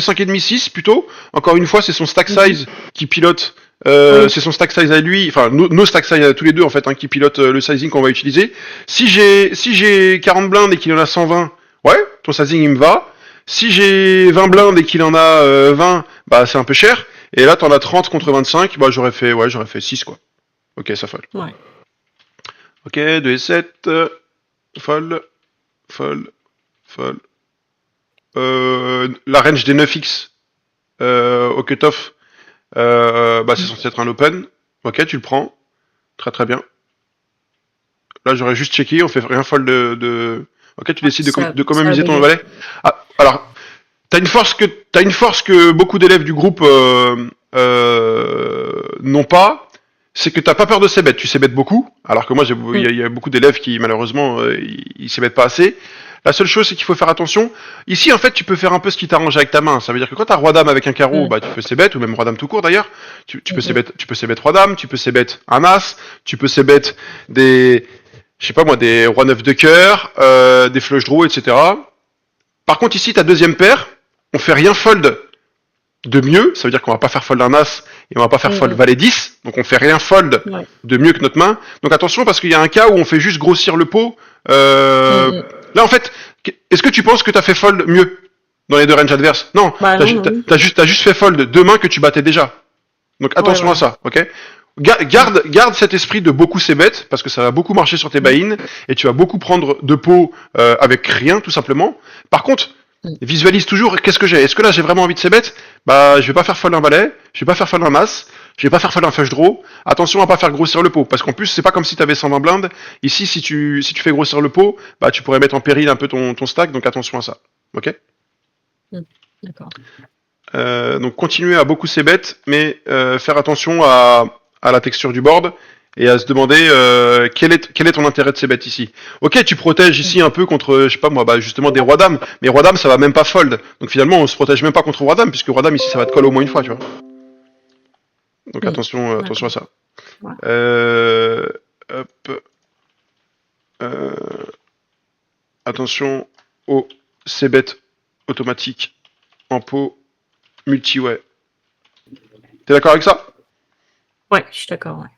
5,5 6 plutôt. Encore une fois, c'est son stack Mhm. size qui pilote. Oui. C'est son stack size à lui, enfin nos stack size à tous les deux en fait, hein, qui pilote le sizing qu'on va utiliser. Si j'ai 40 blindes et qu'il en a 120, ouais, ton sizing il me va. Si j'ai 20 blindes et qu'il en a 20, bah c'est un peu cher. Et là, t'en as 30 contre 25. Bah, j'aurais fait 6, quoi. Ok, ça fold. Ouais. Ok, 2 et 7. Fold. Fold. Fold. La range des 9x au cutoff, bah, c'est censé être un open. Ok, tu le prends. Très très bien. Là, j'aurais juste checké, on fait rien fold Ok, tu décides de comment Ça miser avait ton lieu. valet. Ah, alors, t'as une force que beaucoup d'élèves du groupe n'ont pas, c'est que t'as pas peur de ces bêtes. Tu sais bête beaucoup, alors que moi, Mm. il y a beaucoup d'élèves qui malheureusement ils sais bête pas assez. La seule chose, c'est qu'il faut faire attention. Ici, en fait, tu peux faire un peu ce qui t'arrange avec ta main. Ça veut dire que quand t'as roi dame avec un carreau, Mm. bah tu peux ces bêtes, ou même roi dame tout court d'ailleurs. Tu peux Mm. tu peux ces bêtes roi dame, tu peux ces bêtes un as, tu peux ces bêtes des, je sais pas moi, des rois 9 de cœur, des flush draws, etc. Par contre, ici, ta deuxième paire, on fait rien fold de mieux, ça veut dire qu'on va pas faire fold un as et on va pas faire fold Mm. valet 10, donc on fait rien fold Ouais. de mieux que notre main. Donc attention parce qu'il y a un cas où on fait juste grossir le pot. Mm. Là en fait, est-ce que tu penses que t'as fait fold mieux dans les deux ranges adverses? Non, Bah non, non. t'as juste fait fold deux mains que tu battais déjà. Donc Ouais, attention à voilà. ça, ok? Garde cet esprit de beaucoup ces bêtes parce que ça va beaucoup marcher sur tes Mm. buy-in et tu vas beaucoup prendre de pots avec rien tout simplement. Par contre, Mm. visualise toujours qu'est-ce que j'ai. Est-ce que là j'ai vraiment envie de ces bêtes? Bah je vais pas faire fold un valet, je vais pas faire fold un as, je vais pas faire fold un flush draw. Attention à pas faire grossir le pot parce qu'en plus c'est pas comme si t'avais 120 blindes. Ici si tu fais grossir le pot, bah tu pourrais mettre en péril un peu ton stack donc attention à ça. Ok? Mm. D'accord. Donc continuer à beaucoup ces bêtes, mais faire attention à la texture du board et à se demander quel est ton intérêt de ces bêtes ici. Ok, tu protèges Mm. ici un peu contre, je sais pas moi, bah justement des rois dames, mais roi dame ça va même pas fold. Donc finalement on se protège même pas contre roi dame puisque roi dame ici ça va te coller au moins une fois, tu vois. Donc Mm. attention à D'accord. ça. Ouais. Euh, hop, euh, attention aux ces bêtes automatiques en pot multi-way. T'es d'accord avec ça? Ouais, je suis d'accord, ouais.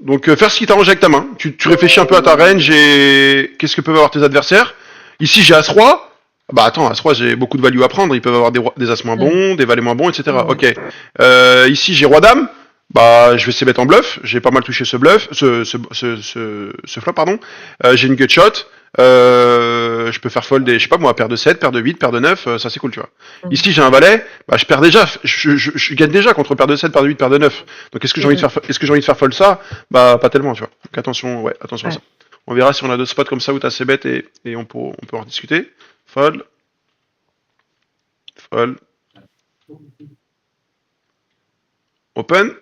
Donc faire ce qui t'arrange avec ta main. Tu réfléchis un peu à ta range et qu'est-ce que peuvent avoir tes adversaires. Ici j'ai As-Roi. Bah attends, As-Roi j'ai beaucoup de value à prendre. Ils peuvent avoir des As moins Mm. bons, des valets moins bons, etc. Mm. Ok. Ici j'ai Roi-Dame. Bah je vais essayer mettre en bluff. J'ai pas mal touché ce bluff, ce flop pardon. J'ai une gutshot. Je peux faire fold des, je sais pas moi, paire de 7, paire de 8, paire de 9, ça c'est cool, tu vois. Mm. Ici j'ai un valet, bah je perds déjà, je gagne déjà contre paire de 7, paire de 8, paire de 9. Donc est-ce que j'ai envie de Mm. faire, est-ce que j'ai envie de faire fold ça? Bah pas tellement, tu vois. Donc attention, ouais, attention à Ouais. ça. On verra si on a d'autres spots comme ça où t'as assez bêtes et on peut en discuter. Fold, fold, open.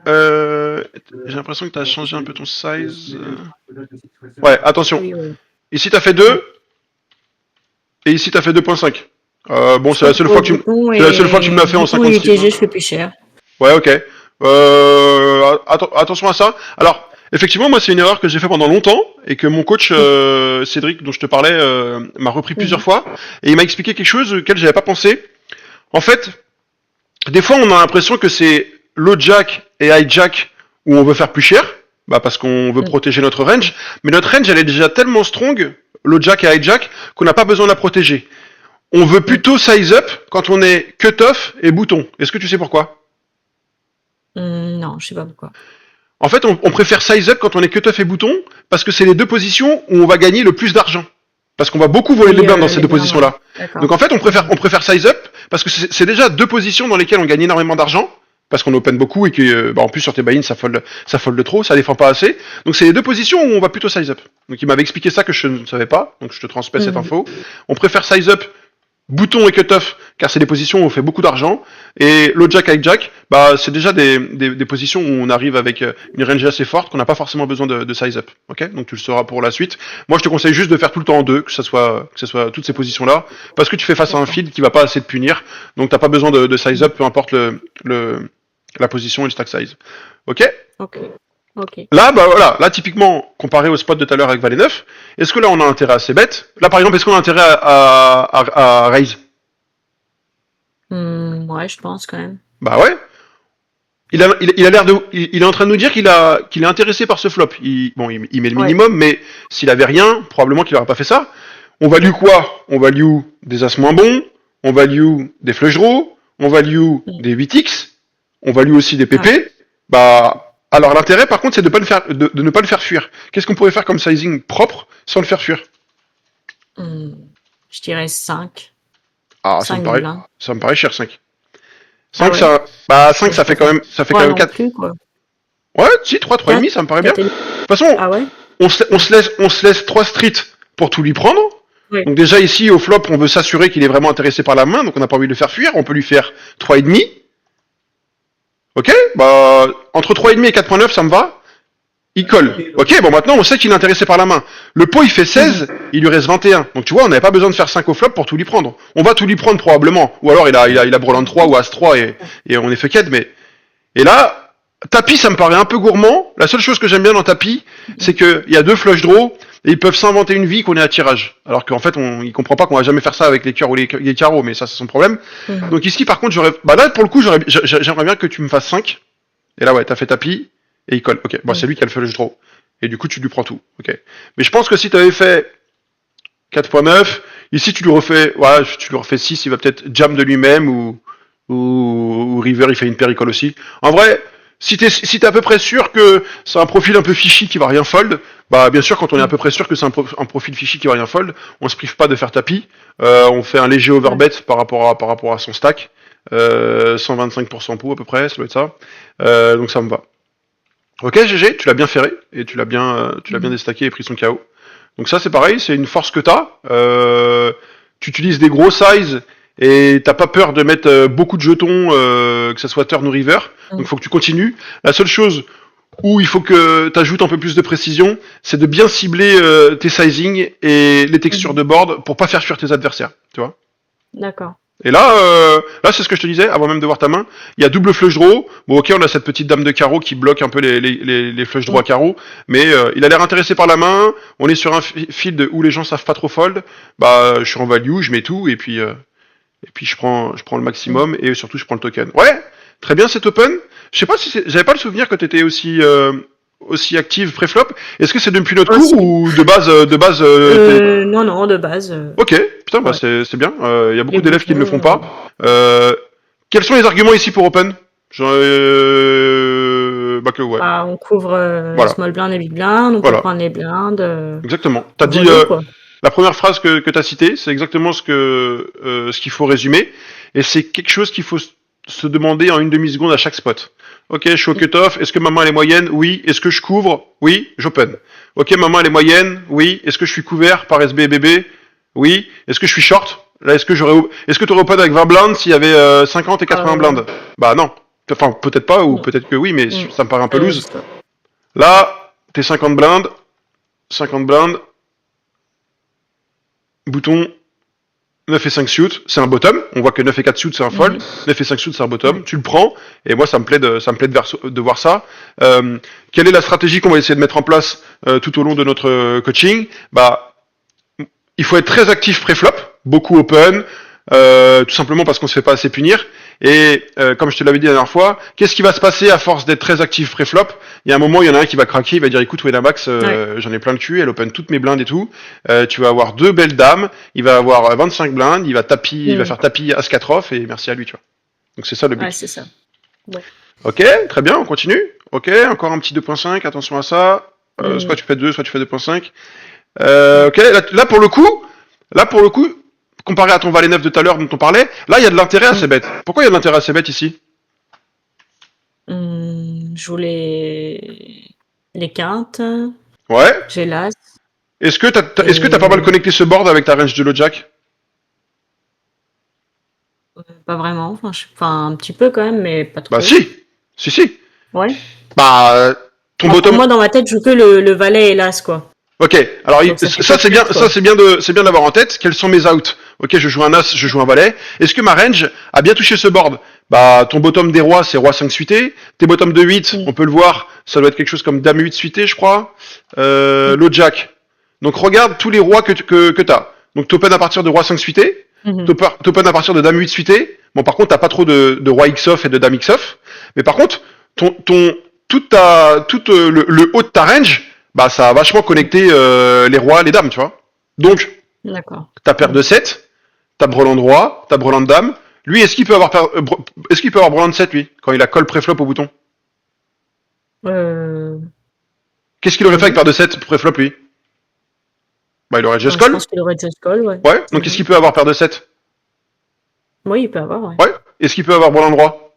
J'ai l'impression que t'as changé un peu ton size. Ouais, attention. Oui, oui. Ici t'as fait 2 et ici t'as fait 2.5. Bon, Je crois que le bouton c'est la seule fois que tu me l'as est... fait en Bouton 56 mains. UTG, je fais plus cher. Ouais, ok. Attention à ça. Alors, effectivement, moi, c'est une erreur que j'ai fait pendant longtemps et que mon coach Mm. Cédric, dont je te parlais, m'a repris plusieurs Mhm. fois et il m'a expliqué quelque chose auquel j'avais pas pensé. En fait, des fois, on a l'impression que c'est low jack et high jack où on veut faire plus cher, bah parce qu'on veut Mm. protéger notre range, mais notre range, elle est déjà tellement strong, low jack et high jack, qu'on n'a pas besoin de la protéger. On veut Mm. plutôt size up quand on est cut-off et bouton. Est-ce que tu sais pourquoi? Non, je sais pas pourquoi. En fait, on préfère size up quand on est cut-off et bouton, parce que c'est les deux positions où on va gagner le plus d'argent. Parce qu'on va beaucoup voler les Oui, blindes dans ces les deux blindes, ouais. positions-là. Donc D'accord. en fait, on préfère size up, parce que c'est déjà deux positions dans lesquelles on gagne énormément d'argent, parce qu'on open beaucoup et que, bah, en plus sur tes buy-in, ça fold de trop, ça défend pas assez. Donc c'est les deux positions où on va plutôt size up. Donc il m'avait expliqué ça que je ne savais pas, donc je te transmets cette Mhm. info. On préfère size up bouton et cut-off, car c'est des positions où on fait beaucoup d'argent. Et low jack, high jack, bah, c'est déjà des positions où on arrive avec une range assez forte, qu'on n'a pas forcément besoin de size up. Ok? Donc tu le sauras pour la suite. Moi, je te conseille juste de faire tout le temps en deux, que ce soit toutes ces positions-là, parce que tu fais face à un D'accord. field qui va pas assez te punir. Donc t'as pas besoin de size up, peu importe la position et le stack size. Ok? Ok. Ok. Là, bah voilà, là typiquement, comparé au spot de tout à l'heure avec Valet 9, est-ce que là on a intérêt à ces bêtes? Là par exemple, est-ce qu'on a intérêt à raise? Ouais, je pense quand même. Bah ouais. Il a l'air de, il est en train de nous dire qu'il est intéressé par ce flop. Il met le Ouais. minimum, mais s'il avait rien, probablement qu'il aurait pas fait ça. On value quoi? On value des as moins bons, on value des flush draws, on value des 8x, on value aussi des PP, Ouais. bah, alors l'intérêt par contre c'est de, pas le faire, de ne pas le faire fuir. Qu'est-ce qu'on pourrait faire comme sizing propre sans le faire fuir? Hmm, je dirais 5. Ah, 5 blindes. ça me paraît cher 5. Ah 5 ouais? ça, bah 5 Moi, je ça fait quand préfère même, ça fait quand pas même non 4. plus, quoi. Ouais, si, 3, 3,5, 4? ça me paraît bien. 4 De et demi? toute façon, Ah ouais? on se laisse 3 streets pour tout lui prendre. Oui. Donc déjà ici, au flop, on veut s'assurer qu'il est vraiment intéressé par la main, donc on n'a pas envie de le faire fuir. On peut lui faire 3,5. Ok? Bah, entre 3,5 et 4,9, ça me va. Il colle. Ok, bon maintenant on sait qu'il est intéressé par la main. Le pot il fait 16, il lui reste 21. Donc tu vois, on n'avait pas besoin de faire 5 au flop pour tout lui prendre. On va tout lui prendre probablement. Ou alors il a brelan 3 ou as 3 et on est fucked, mais... Et là, tapis ça me paraît un peu gourmand. La seule chose que j'aime bien dans tapis, c'est qu'il y a 2 flush draws et ils peuvent s'inventer une vie qu'on est à tirage. Alors qu'en fait, il comprend pas qu'on va jamais faire ça avec les cœurs ou les carreaux, mais ça c'est son problème. Donc ici par contre, bah là pour le coup, j'aimerais bien que tu me fasses 5. Et là ouais, t'as fait tapis. Et il colle. Ok. Bon, c'est lui qui a le flush draw. Et du coup, tu lui prends tout. Ok. Mais je pense que si tu avais fait 4,9, ici tu lui refais, ouais, tu lui refais 6, il va peut-être jam de lui-même ou River il fait une paire, il colle aussi. En vrai, si t'es à peu près sûr que c'est un profil un peu fishy qui va rien fold, bah bien sûr quand on est à peu près sûr que c'est un profil fishy qui va rien fold, on se prive pas de faire tapis. On fait un léger overbet par rapport à son stack. 125% pour à peu près, ça doit être ça. Donc ça me va. Ok GG, tu l'as bien ferré et tu l'as bien déstacké et pris son KO. Donc ça c'est pareil, c'est une force que t'as. Tu utilises des gros size et t'as pas peur de mettre beaucoup de jetons, que ça soit turn ou river. Donc faut que tu continues. La seule chose où il faut que tu ajoutes un peu plus de précision, c'est de bien cibler tes sizing et les textures de board pour pas faire fuir tes adversaires. Tu vois. D'accord. Et là, c'est ce que je te disais, avant même de voir ta main. Il y a double flush draw. Bon, ok, on a cette petite dame de carreau qui bloque un peu les flush draw à carreau. Mais il a l'air intéressé par la main. On est sur un field où les gens savent pas trop fold. Bah, je suis en value, je mets tout. Et puis je prends le maximum. Et surtout, je prends le token. Ouais, très bien, c'est open. Je sais pas si j'avais pas le souvenir que t'étais aussi active pré-flop. Est-ce que c'est depuis notre cours Aussi. ou de base, Non, non, de base. Ok, putain, bah Ouais. c'est bien. Il y a beaucoup Les d'élèves qui ne le font boutons, pas. Quels sont les arguments ici pour Open? Bah que ouais. bah, on couvre Voilà, small blind et big blind, on peut voilà, prendre les blindes. exactement. T'as dit Voilà, quoi. la première phrase que t'as citée, c'est exactement ce qu'il faut résumer, et c'est quelque chose qu'il faut se demander en une demi-seconde à chaque spot. Ok, je suis au cut-off. Est-ce que ma main elle est moyenne? Oui. Est-ce que je couvre? Oui. J'open. Ok, ma main elle est moyenne? Oui. Est-ce que je suis couvert par SB et BB? Oui. Est-ce que je suis short? Là, est-ce que tu aurais open avec 20 blindes s'il y avait 50 et 80 blindes? Bah non. Enfin, peut-être pas, ou Non. peut-être que oui, mais ça me paraît un peu loose. Ça. Là, t'es 50 blindes, bouton 9 et 5 suits, c'est un bottom. On voit que 9 et 4 suits, c'est un fold. 9 et 5 suits, c'est un bottom. Tu le prends, et moi, ça me plaît de voir ça. Quelle est la stratégie qu'on va essayer de mettre en place tout au long de notre coaching? Bah, il faut être très actif pré-flop, beaucoup open, tout simplement parce qu'on se fait pas assez punir. Et comme je te l'avais dit la dernière fois, qu'est-ce qui va se passer à force d'être très actif pré-flop? Il y a un moment, il y en a un qui va craquer, il va dire écoute Winamax, j'en ai plein le cul, elle open toutes mes blindes et tout. Tu vas avoir 2 belles dames, il va avoir 25 blindes, il va faire tapis as 4 off et merci à lui, tu vois. Donc c'est ça le but. Ouais, c'est ça. Ouais. Ok, très bien, on continue. Ok, encore un petit 2.5, attention à ça. Soit tu fais 2, soit tu fais 2.5. Ok, là pour le coup, comparé à ton valet 9 de tout à l'heure dont on parlait, là il y a de l'intérêt assez bête. Pourquoi il y a de l'intérêt assez bête ici? Je joue les quintes. Ouais. J'ai l'as. Est-ce que t'as pas mal connecté ce board avec ta range de low jack? Pas vraiment. Enfin, un petit peu quand même, mais pas trop. Bah si. Ouais. Bah ton Enfin, bottom. pour moi, dans ma tête, je joue que le valet et l'as, quoi. Ok, alors Donc, ça fait ça pas c'est bien, plus, quoi. c'est bien d'avoir en tête. Quels sont mes outs? Ok, je joue un as, je joue un valet. Est-ce que ma range a bien touché ce board? Bah ton bottom des rois c'est roi 5 suité. Tes bottoms de 8, on peut le voir, ça doit être quelque chose comme dame 8 suité, je crois. Low jack. Donc regarde tous les rois que t'as. Donc t'open à partir de roi 5 suité. T'open à partir de dame 8 suité. Bon par contre t'as pas trop de roi x off et de dame x off. Mais par contre tout le haut de ta range, bah ça a vachement connecté les rois, les dames, tu vois. Donc D'accord. ta paire de 7, ta brelan de roi, ta brelan de dame, Lui, est-ce qu'il peut avoir Breland 7, lui, quand il a call préflop au bouton? Euh, Qu'est-ce qu'il aurait fait avec oui. paire de 7 préflop, lui? Bah, il aurait just Bah, je call. pense qu'il aurait just call, ouais. Ouais. Donc, est-ce qu'il peut avoir paire de 7? Oui, il peut avoir, ouais. Ouais. Est-ce qu'il peut avoir Breland droit?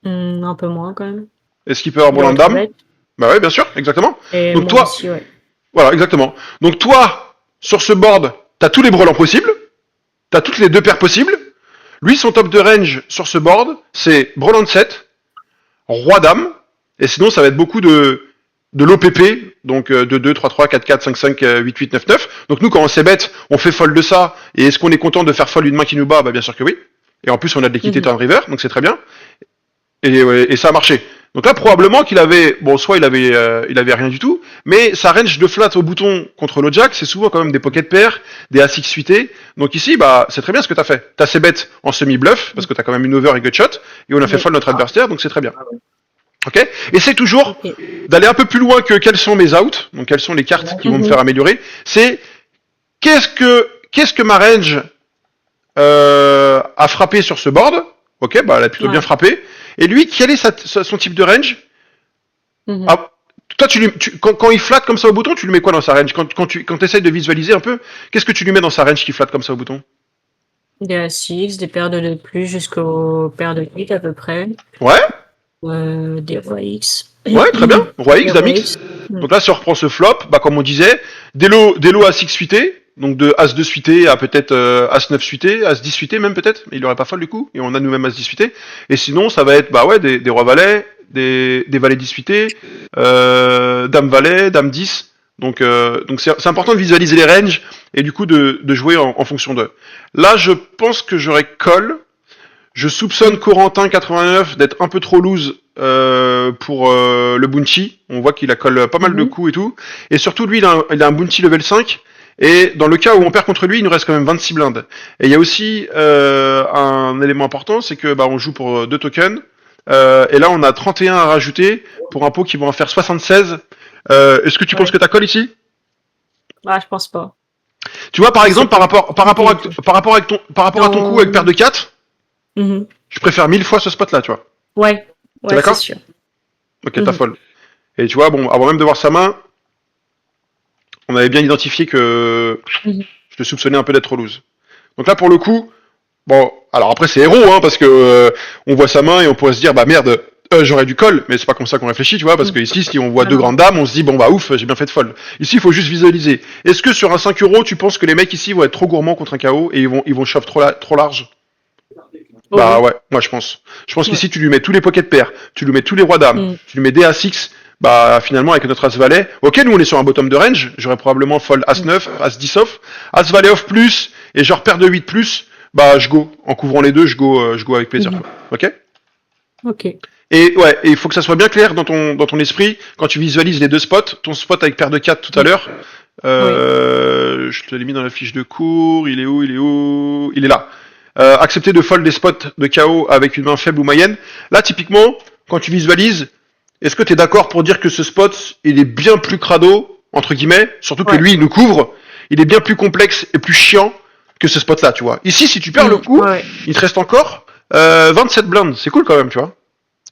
Un peu moins, quand même. Est-ce qu'il peut avoir Il Breland aurait 3 dame? bêtes. Bah ouais, bien sûr, exactement. Et Donc, moi toi, aussi, ouais. voilà, exactement. Donc, toi, sur ce board, t'as tous les brelans possibles. T'as toutes les deux paires possibles. Lui, son top de range sur ce board, c'est Breland 7, Roi Dame, et sinon ça va être beaucoup de l'OPP, donc 2, 3, 3, 4, 4, 5, 5, 8, 8, 9, 9. Donc nous, quand on s'ébête, on fait fold de ça, et est-ce qu'on est content de faire fold une main qui nous bat? Bah bien sûr que oui. Et en plus, on a de l'équité turn river, donc c'est très bien. Et ça a marché. Donc là, probablement qu'il avait, bon, soit il avait rien du tout, mais sa range de flat au bouton contre le jack, c'est souvent quand même des pocket pairs, des as suités. Donc ici, bah, c'est très bien ce que t'as fait. T'as ces bêtes en semi-bluff, parce que t'as quand même une over et gutshot, et on a fait Oui. fold notre adversaire, donc c'est très bien. Ok? Et c'est toujours Ok. d'aller un peu plus loin que quels sont mes outs, donc quelles sont les cartes qui vont me faire améliorer. C'est qu'est-ce que ma range a frappé sur ce board? Ok, bah elle a plutôt bien Ouais. frappé. Et lui, quel est son type de range? Mhm. Ah, toi, quand il flatte comme ça au bouton, tu lui mets quoi dans sa range? Quand tu essayes de visualiser un peu, qu'est-ce que tu lui mets dans sa range qui flatte comme ça au bouton? Des A6, des paires de 2 de plus jusqu'aux paires de 8 à peu près. Ouais, Des rois X. ouais, très bien. Roi X, Des Dame rois X. X. Mm. Donc là, si on reprend ce flop, bah comme on disait, des lots As 6 suité, donc de As 2 suité à peut-être As 9 suité, As 10 suité même peut-être, mais il aurait pas folle du coup, et on a nous-mêmes As 10 suité. Et sinon, ça va être bah ouais, des rois valets, des valets 10 suité, Dame valet, Dame 10. Donc c'est important de visualiser les ranges et du coup de jouer en fonction d'eux. Là, je pense que j'aurais call. Je soupçonne Corentin 89 d'être un peu trop loose pour le Bounty. On voit qu'il a colle pas mal de Mhm. coups et tout. Et surtout, lui, il a un Bounty level 5. Et dans le cas où on perd contre lui, il nous reste quand même 26 blindes. Et il y a aussi un élément important, c'est que bah, on joue pour 2 tokens. Et là, on a 31 à rajouter pour un pot qui va en faire 76. Est-ce que tu penses Ouais. que t'as colle ici? Ah, je pense pas. Tu vois, par Je sais exemple, pas. par rapport à ton coup avec paire de 4, Mhm. je préfère 1000 fois ce spot-là, tu vois. Ouais. T'es Ouais, c'est d'accord? sûr. Ok, t'as Mhm. folle. Et tu vois, bon, avant même de voir sa main, on avait bien identifié que Mhm. je te soupçonnais un peu d'être loose. Donc là, pour le coup, bon, alors après c'est héros, hein, parce que on voit sa main et on pourrait se dire, bah merde, j'aurais du call, mais c'est pas comme ça qu'on réfléchit, tu vois, parce que Mhm. ici, si on voit Ah deux non. grandes dames, on se dit, bon bah ouf, j'ai bien fait de folle. Ici, il faut juste visualiser. Est-ce que sur un 5 euros, tu penses que les mecs ici vont être trop gourmands contre un KO et ils vont shove trop large? Oh Bah oui. ouais, moi je pense. Je pense Ouais. qu'ici tu lui mets tous les pocket pairs, tu lui mets tous les rois dames, Mhm. tu lui mets des As-X, bah finalement avec notre As-Valet, ok nous on est sur un bottom de range, j'aurais probablement fold Mhm. As-9, As-10 off, As-Valet off plus, et genre paire de 8 plus, bah je go. En couvrant les deux, je go avec plaisir. Mhm. Ok. Ok. Et ouais, et il faut que ça soit bien clair dans ton esprit, quand tu visualises les deux spots, ton spot avec paire de 4 tout à Mhm. l'heure, Oui. je te l'ai mis dans la fiche de cours, il est où, il est où? Il est là. Accepter de fold des spots de KO avec une main faible ou moyenne. Là, typiquement, quand tu visualises, est-ce que tu es d'accord pour dire que ce spot, il est bien plus crado, entre guillemets, surtout que Ouais. lui, il nous couvre, il est bien plus complexe et plus chiant que ce spot-là, tu vois. Ici, si tu perds le Mhm. coup, Ouais. il te reste encore 27 blindes. C'est cool quand même, tu vois.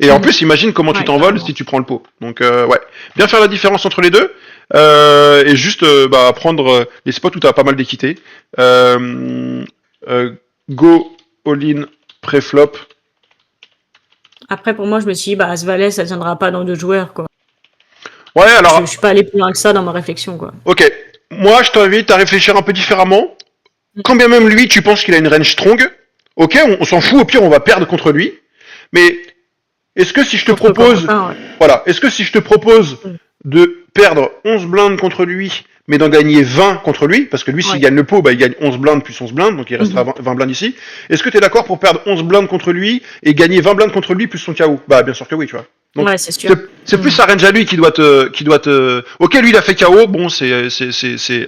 Et en Mhm. plus, imagine comment tu Ouais, t'envoles si carrément. tu prends le pot. Donc, ouais. Bien faire la différence entre les deux. Et juste bah, prendre les spots où tu as pas mal d'équité. Euh, euh, go all-in pré-flop. Après, pour moi, je me suis dit, bah, As-Valet, ça tiendra pas dans 2 joueurs, quoi. Ouais, Je alors, suis pas allé plus loin que ça dans ma réflexion, quoi. ok. Moi, je t'invite à réfléchir un peu différemment. Quand bien même lui, tu penses qu'il a une range strong, ok, on s'en fout, au pire, on va perdre contre lui. Mais est-ce que si je te Contre propose, Corentin, ouais. voilà, est-ce que si je te propose Mhm. de perdre 11 blindes contre lui, mais d'en gagner 20 contre lui, parce que lui, s'il Ouais. gagne le pot, bah, il gagne 11 blindes plus 11 blindes, donc il restera Mhm. 20 blindes ici. Est-ce que tu es d'accord pour perdre 11 blindes contre lui et gagner 20 blindes contre lui plus son KO? Bah, bien sûr que oui, tu vois. Donc, Ouais, c'est sûr. c'est plus Mhm. sa range à lui qui doit te. Ok, lui il a fait KO, bon c'est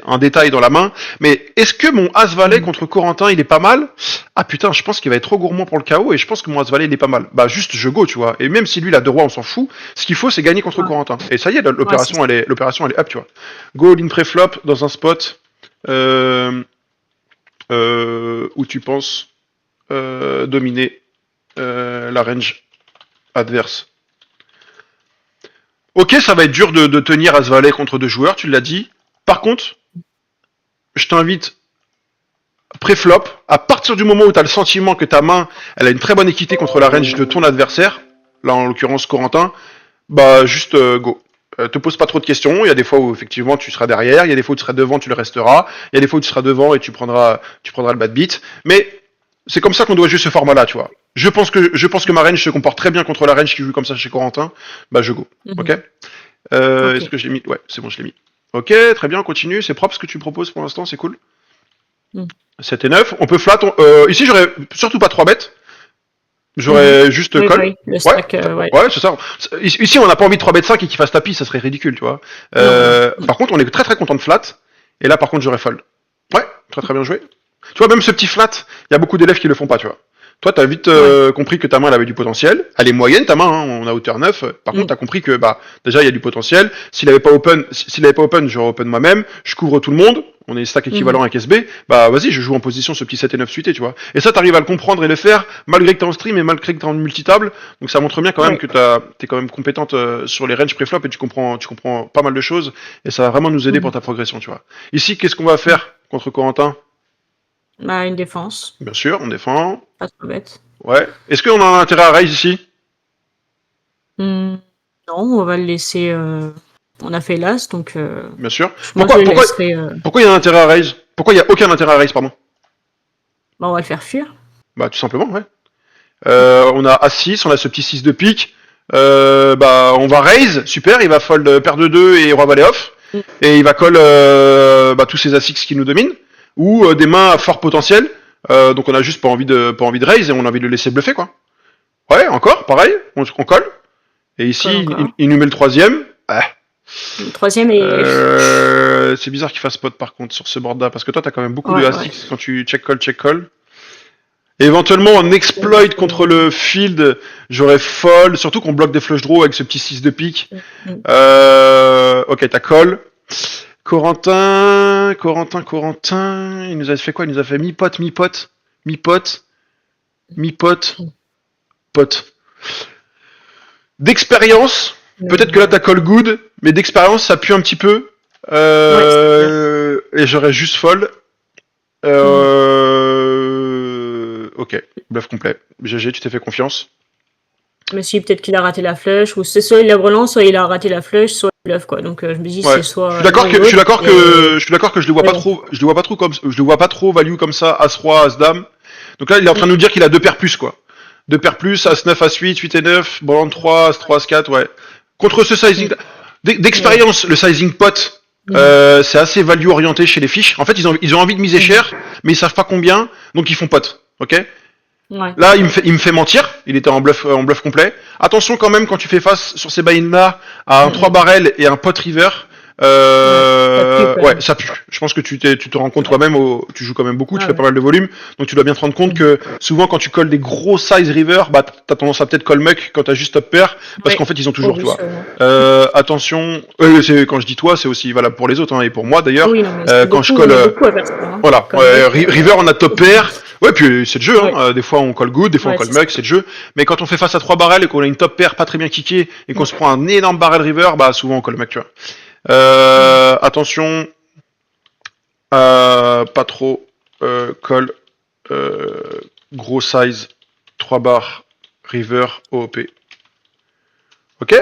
un détail dans la main, mais est-ce que mon As Valet Mhm. contre Corentin il est pas mal? Ah putain, je pense qu'il va être trop gourmand pour le KO et je pense que mon As Valet il est pas mal. Bah juste je go, tu vois. Et même si lui il a deux rois, on s'en fout. Ce qu'il faut c'est gagner contre Ouais. Corentin. Et ça y est, Ouais, c'est sûr. l'opération elle est up, tu vois. Go all in pré-flop dans un spot où tu penses dominer la range adverse. Ok, ça va être dur de tenir As Valet contre 2 joueurs, tu l'as dit. Par contre, je t'invite pré-flop, à partir du moment où tu as le sentiment que ta main, elle a une très bonne équité contre la range de ton adversaire, là en l'occurrence Corentin, bah juste go. Te pose pas trop de questions, il y a des fois où effectivement tu seras derrière, il y a des fois où tu seras devant, tu le resteras, il y a des fois où tu seras devant et tu prendras le bad beat, mais c'est comme ça qu'on doit jouer ce format-là, tu vois. Je pense que ma range se comporte très bien contre la range qui joue comme ça chez Corentin, bah je go, ok. Mhm. Ok. Est-ce que je l'ai mis? Ouais, c'est bon, je l'ai mis. Ok, très bien, on continue, c'est propre ce que tu proposes pour l'instant, c'est cool. Mm. 7 et 9, on peut flat. Ici, j'aurais surtout pas 3 bêtes. Mhm. J'aurais juste Oui, bah call. oui, le Ouais, stack, ouais. ouais, c'est ça. Ici, on n'a pas envie de 3 bêtes 5 et qu'il fasse tapis, ça serait ridicule, tu vois. Non, non. Par contre, on est très très content de flat. Et là, par contre, j'aurais fold. Ouais, très très bien joué. Tu vois, même ce petit flat, il y a beaucoup d'élèves qui le font pas, tu vois. Toi, t'as vite Ouais. compris que ta main, elle avait du potentiel. Elle est moyenne, ta main, hein, on a hauteur 9. Par contre, Mm. t'as compris que, bah, déjà, il y a du potentiel. S'il avait pas open, j'aurais open moi-même. Je couvre tout le monde. On est stack équivalent Mhm. avec SB. Bah, vas-y, je joue en position ce petit 7 et 9 suité, tu vois. Et ça, t'arrives à le comprendre et le faire, malgré que t'es en stream et malgré que t'es en multitable. Donc, ça montre bien quand même Ouais. que t'es quand même compétente sur les ranges préflop et tu comprends pas mal de choses. Et ça va vraiment nous aider pour Mhm. ta progression, tu vois. Ici, qu'est-ce qu'on va Mm. faire contre Corentin? Bah, une défense. Bien sûr, on défend. Pas trop bête. Ouais. Est-ce qu'on a un intérêt à raise ici? Hmm, non, on va le laisser. On a fait l'as, donc Bien sûr. moi je Pourquoi, le pourquoi, laisserai. pourquoi il y a un intérêt à raise? Pourquoi il y a aucun intérêt à raise, pardon? Bah, on va le faire fuir. Bah, tout simplement, ouais. Mm. On a A6, on a ce petit 6 de pique. Bah, on va raise, super, il va fold paire de 2 et roi valet off. Mm. Et il va call bah, tous ces A6 qui nous dominent. Ou des mains à fort potentiel. Donc on a juste pas envie de raise et on a envie de le laisser bluffer, quoi. Ouais, encore, pareil, on colle. Et Colle ici, encore. il nous met le troisième. Ah. Le troisième est. C'est bizarre qu'il fasse pot par contre sur ce board là, parce que toi t'as quand même beaucoup de Ouais, ouais. A6 quand tu check call. Et éventuellement en exploit contre le field, j'aurais fold, surtout qu'on bloque des flush draws avec ce petit 6 de pique. Mm. Ok, t'as call. Corentin, il nous a fait quoi? Il nous a fait mi-pot, mi-pot, mi-pot, mi-pot, pot. D'expérience, peut-être que là t'as call good, mais d'expérience ça pue un petit peu. Ouais, c'est clair. Et j'aurais juste fold. Mm. Ok, bluff complet. GG, tu t'es fait confiance. Mais si, peut-être qu'il a raté la flèche, ou c'est soit il la relance, soit il a raté la flèche, soit il bluff, quoi. Donc je me dis Ouais, c'est je suis soit l'un d'accord ou que je suis l'autre. d'accord que je suis d'accord que je le vois Mais pas bon. trop, je le vois pas trop comme, je le vois pas trop value comme ça, as roi, as dame. Donc là, il est en train de nous dire qu'il a deux paires plus quoi. Deux paires plus, as 9, as 8, 8 et 9, blanc 3, as 3, as 4, ouais. Contre ce sizing, Mm. Ouais. d'expérience, le sizing pot, Mm. c'est assez value orienté chez les fiches. En fait, ils ont envie de miser Mhm. cher, mais ils savent pas combien, donc ils font pot. Ok? Ouais, Là, ok. il me fait mentir. Il était en bluff complet. Attention quand même quand tu fais face sur ces buy-in-là à un 3 Mm, barrels et un pot river. mm. Ouais, ça pue quand Ouais, même. ça pue. Je pense que tu te rends compte Ouais. toi-même. Tu joues quand même beaucoup, tu Ah fais pas ouais. mal de volume. Donc tu dois bien te rendre compte Mhm. que souvent quand tu colles des gros size river, bah t'as tendance à peut-être call muck quand t'as juste top pair. Parce Ouais. qu'en fait ils ont Oh toujours, tu oui, vois. sûrement. Attention, quand je dis toi, c'est aussi valable pour les autres hein, et pour moi Ah d'ailleurs. oui, non, mais c'est Quand je beaucoup, on colle, est beaucoup à faire ça, hein. voilà, Comme mec. River on a top pair. Ouais, puis c'est le jeu, hein. Ouais, Des fois on colle good, des fois on ouais, colle c'est ça. mug, c'est le jeu. Mais quand on fait face à 3 barrels et qu'on a une top pair pas très bien kickée et qu'on Mm, se prend un énorme barrel river, bah souvent on colle mug, tu vois. mm. Attention, pas trop call, gros size, 3 barres, river, OOP. Ok?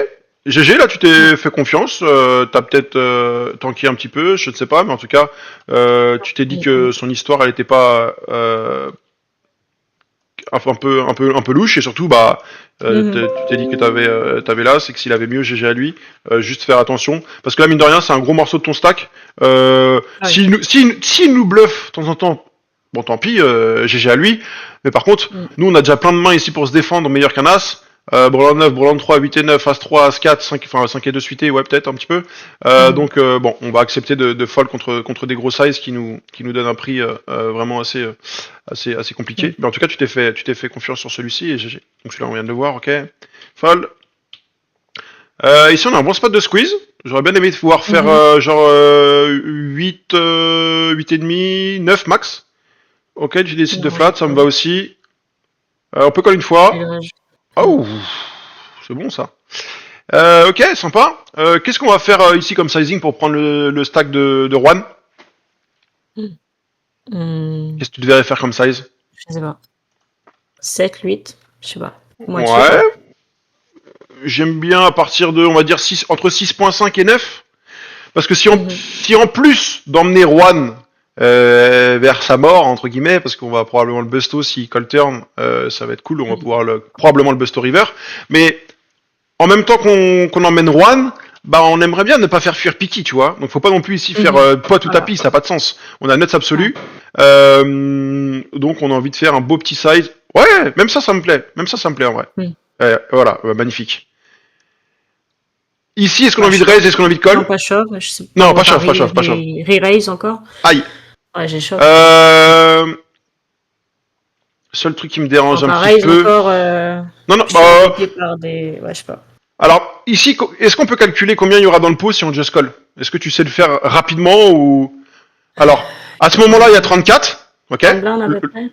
GG, là tu Ouais. t'es fait confiance, t'as peut-être tanké un petit peu, je ne sais pas, mais en tout cas, tu t'es dit Mm, que mm, son histoire elle était pas un peu louche et surtout bah mhm. tu t'es dit que t'avais là, c'est que s'il avait mieux GG à lui, juste faire attention parce que là mine de rien c'est un gros morceau de ton stack. Ah oui. S'il nous bluffe de temps en temps, bon tant pis, GG à lui. Mais par contre, Mm, nous on a déjà plein de mains ici pour se défendre meilleur qu'un as. Brelan 9, Brelan 3, 8 et 9, As 3, As 4, 5, enfin 5 et 2 suité, ouais peut-être un petit peu. mhm. Donc bon, on va accepter de fold contre des gros sizes qui nous donnent un prix vraiment assez Mm. compliqué. Mais en tout cas, tu t'es fait confiance sur celui-ci et GG. Donc celui-là, on vient de le voir, ok. Fold. Ici, on a un bon spot de squeeze. J'aurais bien aimé pouvoir faire Mhm. genre 8, 8 et demi, 9 max. Ok, tu décides de Ouais, flat, ça me va ouais. aussi. On peut coller une Et le fois. reste, Oh, c'est bon ça. Ok, sympa. Qu'est-ce qu'on va faire ici comme sizing pour prendre le stack de Juan? hmm, Qu'est-ce que tu devrais faire comme size? je sais pas. 7, 8, je sais pas. Moitié, Ouais, quoi. j'aime bien à partir de, on va dire, 6, entre 6,5 et 9. Parce que Mhm. si en plus d'emmener Juan vers sa mort, entre guillemets, parce qu'on va probablement le busto s'il call turn, ça va être cool, on va pouvoir probablement le busto river. Mais en même temps qu'on emmène Juan, bah on aimerait bien ne pas faire fuir Piki, tu vois. Donc faut pas non plus ici faire Mhm. poids tout Voilà. tapis, ça n'a pas de sens. On a nuts Ouais. absolu. Donc on a envie de faire un beau petit size. Ouais, même ça me plaît. Même ça me plaît en vrai. Hmm. Voilà, magnifique. Ici, est-ce qu'on a Pas envie de shove. raise, est-ce qu'on a envie de Non, call? pas shove. Je sais pas, Non, on pas va shove, pas shove, pas shove. re-raise encore. Aïe. Ouais, j'ai shove. Euh... Seul truc qui me On dérange un va petit raise peu. encore. Non, non, Je suis bah. embêté par des. Ouais, je sais pas. Alors, ici, est-ce qu'on peut calculer combien il y aura dans le pot si on just call? Est-ce que tu sais le faire rapidement ou. Alors, à ce moment-là, il y a 34. Ok? 30 blindes à peu près.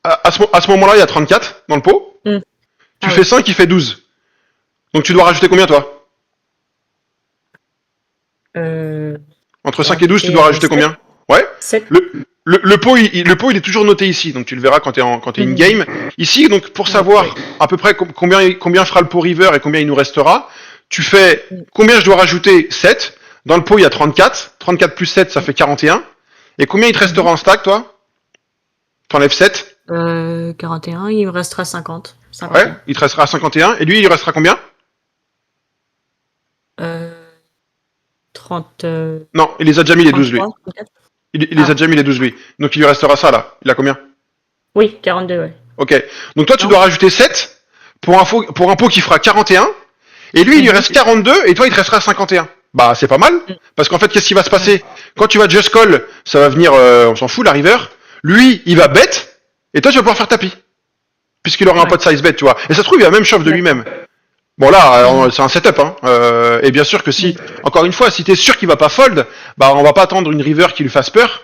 À ce moment-là, il y a 34 dans le pot. Hmm. Tu Ah fais oui. 5, il fait 12. Donc tu dois rajouter combien, toi? Euh, Entre je vais 5 et 12, tu rajouter dois rajouter 7. combien? Ouais? 7. Le pot, le pot, il est toujours noté ici, donc tu le verras quand t'es Mhm. in-game. Ici, donc pour Ouais, savoir oui. à peu près combien fera le pot river et combien il nous restera, tu fais Hmm. combien je dois rajouter? 7. Dans le pot, il y a 34. 34 plus 7, ça fait 41. Et combien il te Mhm. restera en stack, toi? T'enlèves 7. 41, il me restera 50. Ouais, 51. il te restera 51. Et lui, il lui restera combien? Euh, 30, Non, il les a déjà mis les 12, lui. 33, 34. Il les a Ah, déjà mis les 12, lui. Donc il lui restera ça, là. Il a combien? oui, 42, ouais. Ok. Donc toi, tu Non? dois rajouter 7 pour un pot qui fera 41. Et lui, il lui Mhm. reste 42 et toi, il te restera 51. Bah, c'est pas mal. Mm. Parce qu'en fait, qu'est-ce qui va se Ouais. passer? Quand tu vas just call, ça va venir, on s'en fout, la river. Lui, il va bet et toi, tu vas pouvoir faire tapis. Puisqu'il aura un Ouais. pot size bet, tu vois. Et ça se trouve, il va même shove de D'accord. lui-même. Bon là, Mhm. c'est un setup, hein. Et bien sûr que si, Mm. encore une fois, si t'es sûr qu'il va pas fold, bah on va pas attendre une river qui lui fasse peur.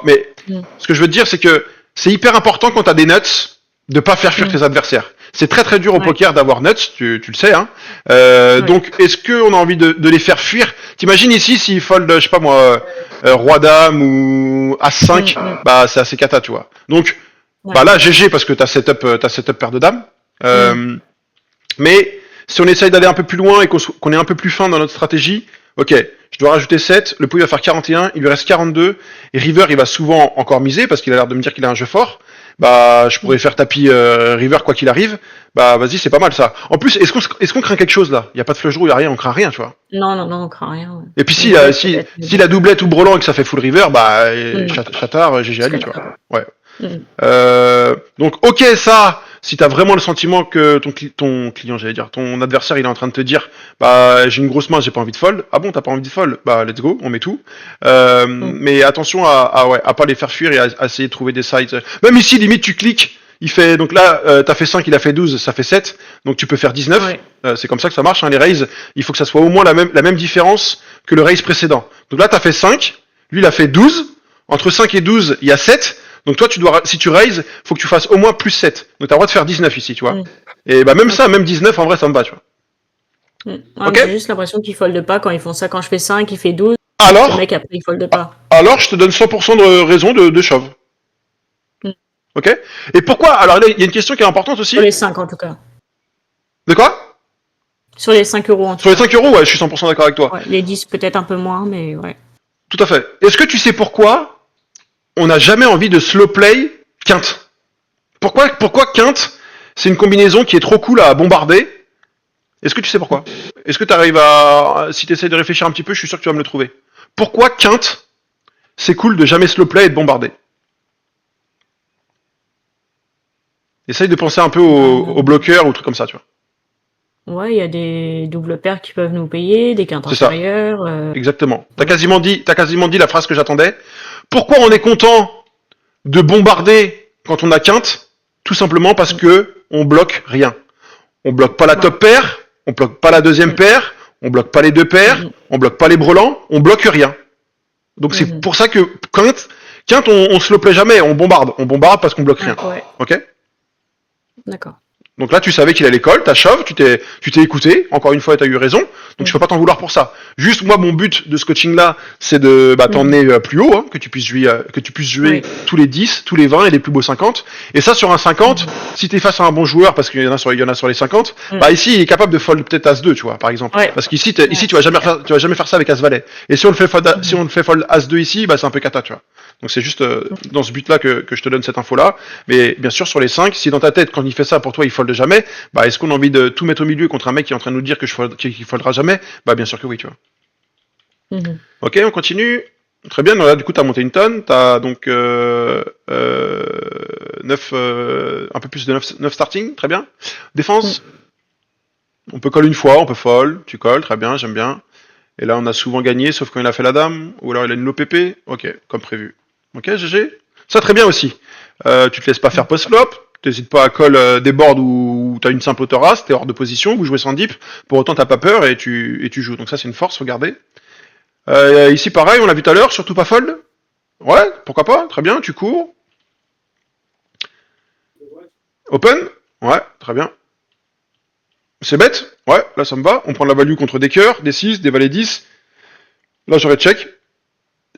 Mais Mm. ce que je veux te dire, c'est que c'est hyper important quand t'as des nuts de pas faire fuir Mm. tes adversaires. C'est très très dur au Ouais. poker d'avoir nuts, tu le sais, hein. Ouais. Donc est-ce qu'on a envie de les faire fuir? T'imagines ici s'il fold, je sais pas moi, roi dame ou as Mm. 5, Mm. bah c'est assez cata, tu vois. Donc bah Ouais. là GG parce que t'as setup paire de dames. Mm. Mais si on essaye d'aller un peu plus loin et qu'on est un peu plus fin dans notre stratégie, ok, je dois rajouter 7, le pot il va faire 41, il lui reste 42, et River il va souvent encore miser parce qu'il a l'air de me dire qu'il a un jeu fort. Bah, je pourrais Mm. faire tapis River quoi qu'il arrive. Bah, vas-y, c'est pas mal ça. En plus, est-ce qu'on craint quelque chose là? Il y a pas de flush draw, il y a rien, on craint rien, tu vois. Non, non, non, on craint rien. Ouais. Et puis Une si, boulette si, peut-être, mais si bon. la doublette ou brelan et que ça fait full River, bah, Mm. chatard, GG à lui, Très tu vois. bien. Ouais. Mm. Donc ok ça, si t'as vraiment le sentiment que ton client, j'allais dire, ton adversaire, il est en train de te dire, bah j'ai une grosse main, j'ai pas envie de fold. Ah bon, t'as pas envie de fold? Bah let's go, on met tout. Mm. Mais attention à pas les faire fuir et à essayer de trouver des sides. Même ici, limite, tu cliques. Il fait donc là, t'as fait 5, il a fait 12, ça fait 7, donc tu peux faire 19. Ouais. C'est comme ça que ça marche, hein, les raises. Il faut que ça soit au moins la même différence que le raise précédent. Donc là, t'as fait 5, lui il a fait 12. Entre 5 et 12, il y a 7. Donc toi, si tu raises, faut que tu fasses au moins plus 7. Donc t'as le droit de faire 19 ici, tu vois. Mm. Et bah même ça, Ok. même 19, en vrai, ça me va, tu vois. Mm. Ouais, mais Ok? j'ai juste l'impression qu'ils foldent pas quand ils font ça. Quand je fais 5, il fait 12. Le Alors, mec, après, il fold pas. alors je te donne 100% de raison de shove. Mm. Ok? Et pourquoi? Alors là, il y a une question qui est importante Sur aussi. les 5, en tout cas. De quoi? Sur les 5 euros, en tout Sur les cas. 5 euros, ouais, je suis 100% d'accord avec toi. Ouais. Les 10, peut-être un peu moins, mais ouais. Tout à fait. Est-ce que tu sais pourquoi on n'a jamais envie de slow play quinte? Pourquoi quinte, c'est une combinaison qui est trop cool à bombarder? Est-ce que tu sais pourquoi? Est-ce que tu arrives à... Si tu essaies de réfléchir un petit peu, je suis sûr que tu vas me le trouver. Pourquoi quinte, c'est cool de jamais slow play et de bombarder? Essaye de penser un peu au bloqueur ou au truc comme ça, tu vois. Ouais, il y a des doubles paires qui peuvent nous payer, des quintes C'est ça, inférieures. exactement. T'as Ouais. quasiment dit la phrase que j'attendais. Pourquoi on est content de bombarder quand on a quinte? Tout simplement parce que on bloque rien. On bloque pas la Ouais. top paire, on bloque pas la deuxième Mm. paire, on bloque pas les deux paires, Mhm. on bloque pas les brelans, on bloque rien. Donc c'est Mhm. pour ça que quinte on se le plaît jamais, on bombarde parce qu'on bloque rien. Ouais, ouais. Ok? D'accord. Donc là, tu savais qu'il allait call, t'as shove, tu t'es écouté, encore une fois, t'as eu raison, donc je peux Mhm. pas t'en vouloir pour ça. Juste, moi, mon but de ce coaching-là, c'est de Mhm. t'emmener plus haut, hein, que tu puisses jouer Oui. tous les 10, tous les 20 et les plus beaux 50. Et ça, sur un 50, Mhm. si t'es face à un bon joueur, parce qu'il y en a sur les 50, Mm. bah ici, il est capable de fold peut-être As-2, tu vois, par exemple. Ouais. Parce qu'ici, Ouais, ici c'est clair. tu vas jamais faire ça avec As-Valet. Et si on le fait fold, si Mhm. on le fait fold As-2 ici, bah c'est un peu cata, tu vois. Donc c'est juste dans ce but-là que je te donne cette info-là. Mais bien sûr, sur les 5, si dans ta tête, quand il fait ça, pour toi, il fold jamais, bah est-ce qu'on a envie de tout mettre au milieu contre un mec qui est en train de nous dire qu'il foldera jamais? Bah bien sûr que oui, tu vois. Mhm. Ok, on continue. Très bien, là du coup t'as monté une tonne, t'as donc 9, un peu plus de 9 starting, très bien. Mm. Défense, on peut call une fois, on peut fold, tu colles, très bien, j'aime bien. Et là on a souvent gagné, sauf quand il a fait la dame, ou alors il a une low PP, ok, comme prévu. Ok, GG. Ça très bien aussi. Tu te laisses pas faire Mm. post-flop, t'hésites pas à call des boards où t'as une simple autorace, t'es hors de position, vous jouez sans dip, pour autant t'as pas peur et tu joues. Donc ça c'est une force, regardez. Ici pareil, on l'a vu tout à l'heure, surtout pas fold. Ouais, pourquoi pas, très bien, tu cours. Open. Ouais, très bien. C'est bête. Ouais, là ça me va. On prend la value contre des cœurs, des 6, des valets 10. Là j'aurais check.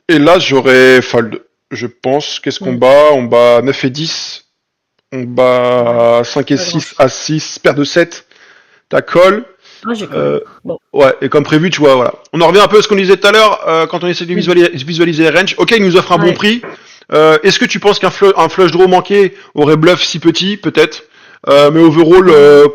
Et là j'aurais fold. Je pense, qu'est-ce qu'on Mm. bat? On bat 9 et 10. On Ouais. bat 5 et Pas 6 grand-chose. à 6, paire de 7. T'as call. Ah, j'ai call. Euh, Bon. ouais, et comme prévu, tu vois, voilà. On en revient un peu à ce qu'on disait tout à l'heure, quand on essaie de Mm. visualiser les ranges. Ok, il nous offre un bon Ouais. prix. Est-ce que tu penses un flush draw manqué aurait bluff si petit? Peut-être. Mais overall, Mm.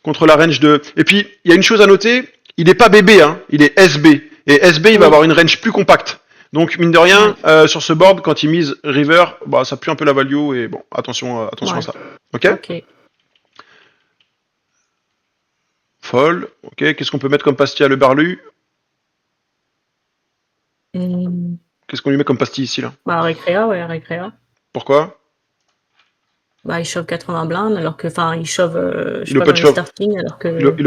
contre la range de... Et puis, il y a une chose à noter, il est pas BB, hein, il est SB. Et SB, il va Oui. avoir une range plus compacte. Donc, mine de rien, Ouais. sur ce board, quand il mise river, bah, ça pue un peu la value, et bon, attention à Ouais. ça. Ok? Ok. Fold. Ok, qu'est-ce qu'on peut mettre comme pastille à le barlu? Mm. Qu'est-ce qu'on lui met comme pastille ici, là? Bah, Récréa, ouais, Récréa. Pourquoi? Bah, il shove 80 blindes, alors que, enfin, il shove, je sais Il pas open combien de shove. starting, alors Il, que,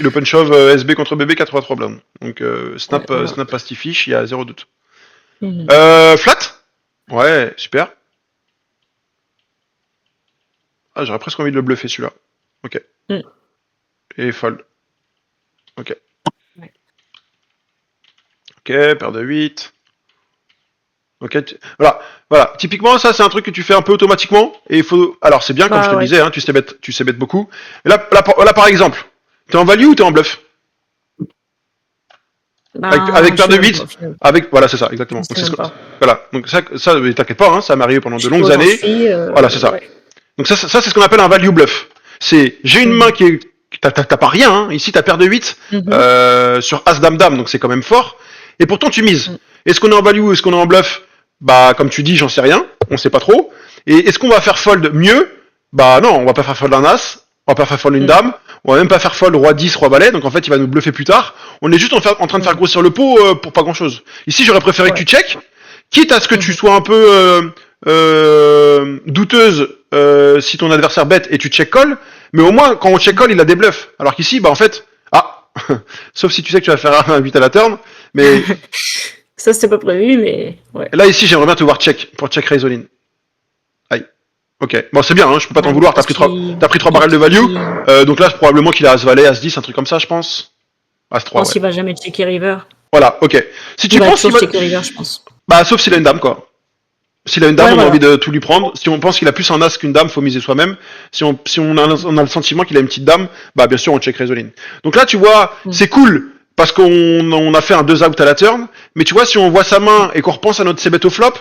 il open shove, SB contre BB 83 blindes. Donc ouais, voilà. snap pastifiche, il y a zéro doute. Mhm. Flat? Ouais, super. Ah, j'aurais presque envie de le bluffer celui-là. Ok. Mm. Et fold. Ok. Ouais. Ok, paire de 8. Ok, voilà. Typiquement, ça, c'est un truc que tu fais un peu automatiquement. Et il faut. Alors, c'est bien, comme je te Bah, le ouais. disais, hein, tu sais bête beaucoup. Et là, par exemple, t'es en value ou t'es en bluff? Avec Ben, je paire sais de même pas, 8. au final. Voilà, c'est ça, Je exactement. Donc sais même pas. voilà. Donc ça, mais t'inquiète pas, hein, ça m'est arrivé pendant Je de sais pas longues où j'en années. suis, Voilà, c'est ça. ouais. Donc ça c'est ce qu'on appelle un value bluff. C'est j'ai une main Mhm. qui est t'as pas rien. Hein. Ici t'as paire de 8 Mhm. sur As Dame Dame, donc c'est quand même fort. Et pourtant tu mises. Mm. Est-ce qu'on est en value ou est-ce qu'on est en bluff? Bah comme tu dis, j'en sais rien. On sait pas trop. Et est-ce qu'on va faire fold mieux? Bah non, on va pas faire fold un As. On va pas faire fold une Mm. dame. On va même pas faire fold roi 10, roi valet. Donc en fait il va nous bluffer plus tard. On est juste en train de faire Mm. grossir le pot pour pas grand chose. Ici j'aurais préféré que tu Ouais. check. Quitte à ce que tu Mhm. sois un peu douteuse si ton adversaire bête et tu check call, mais au moins quand on check call, il a des bluffs. Alors qu'ici, bah en fait, sauf si tu sais que tu vas faire un 8 à la turn, mais Ça, c'était pas prévu, mais ouais. là ici, j'aimerais bien te voir check pour check raise all in. Aïe. Ok. Bon, c'est bien, hein, je peux pas t'en Ouais, vouloir. T'as parce pris trois, qu'il t'as pris trois il, barrels de value. il- Donc là, probablement qu'il a As valet, As 10, un truc comme ça, je pense. As je 3, pense ouais. qu'il va jamais checker river. Voilà. Ok. Si Il tu va penses toujours qu'il va, checker river, je pense. bah sauf s'il a une dame, quoi. S'il a une dame, Ouais, on a envie voilà. de tout lui prendre. Si on pense qu'il a plus un as qu'une dame, faut miser soi-même. Si on a le sentiment qu'il a une petite dame, bah bien sûr on check Résoline. Donc là tu vois, Mm. c'est cool parce qu'on a fait un 2 out à la turn, mais tu vois si on voit sa main et qu'on repense à notre c-bet au flop,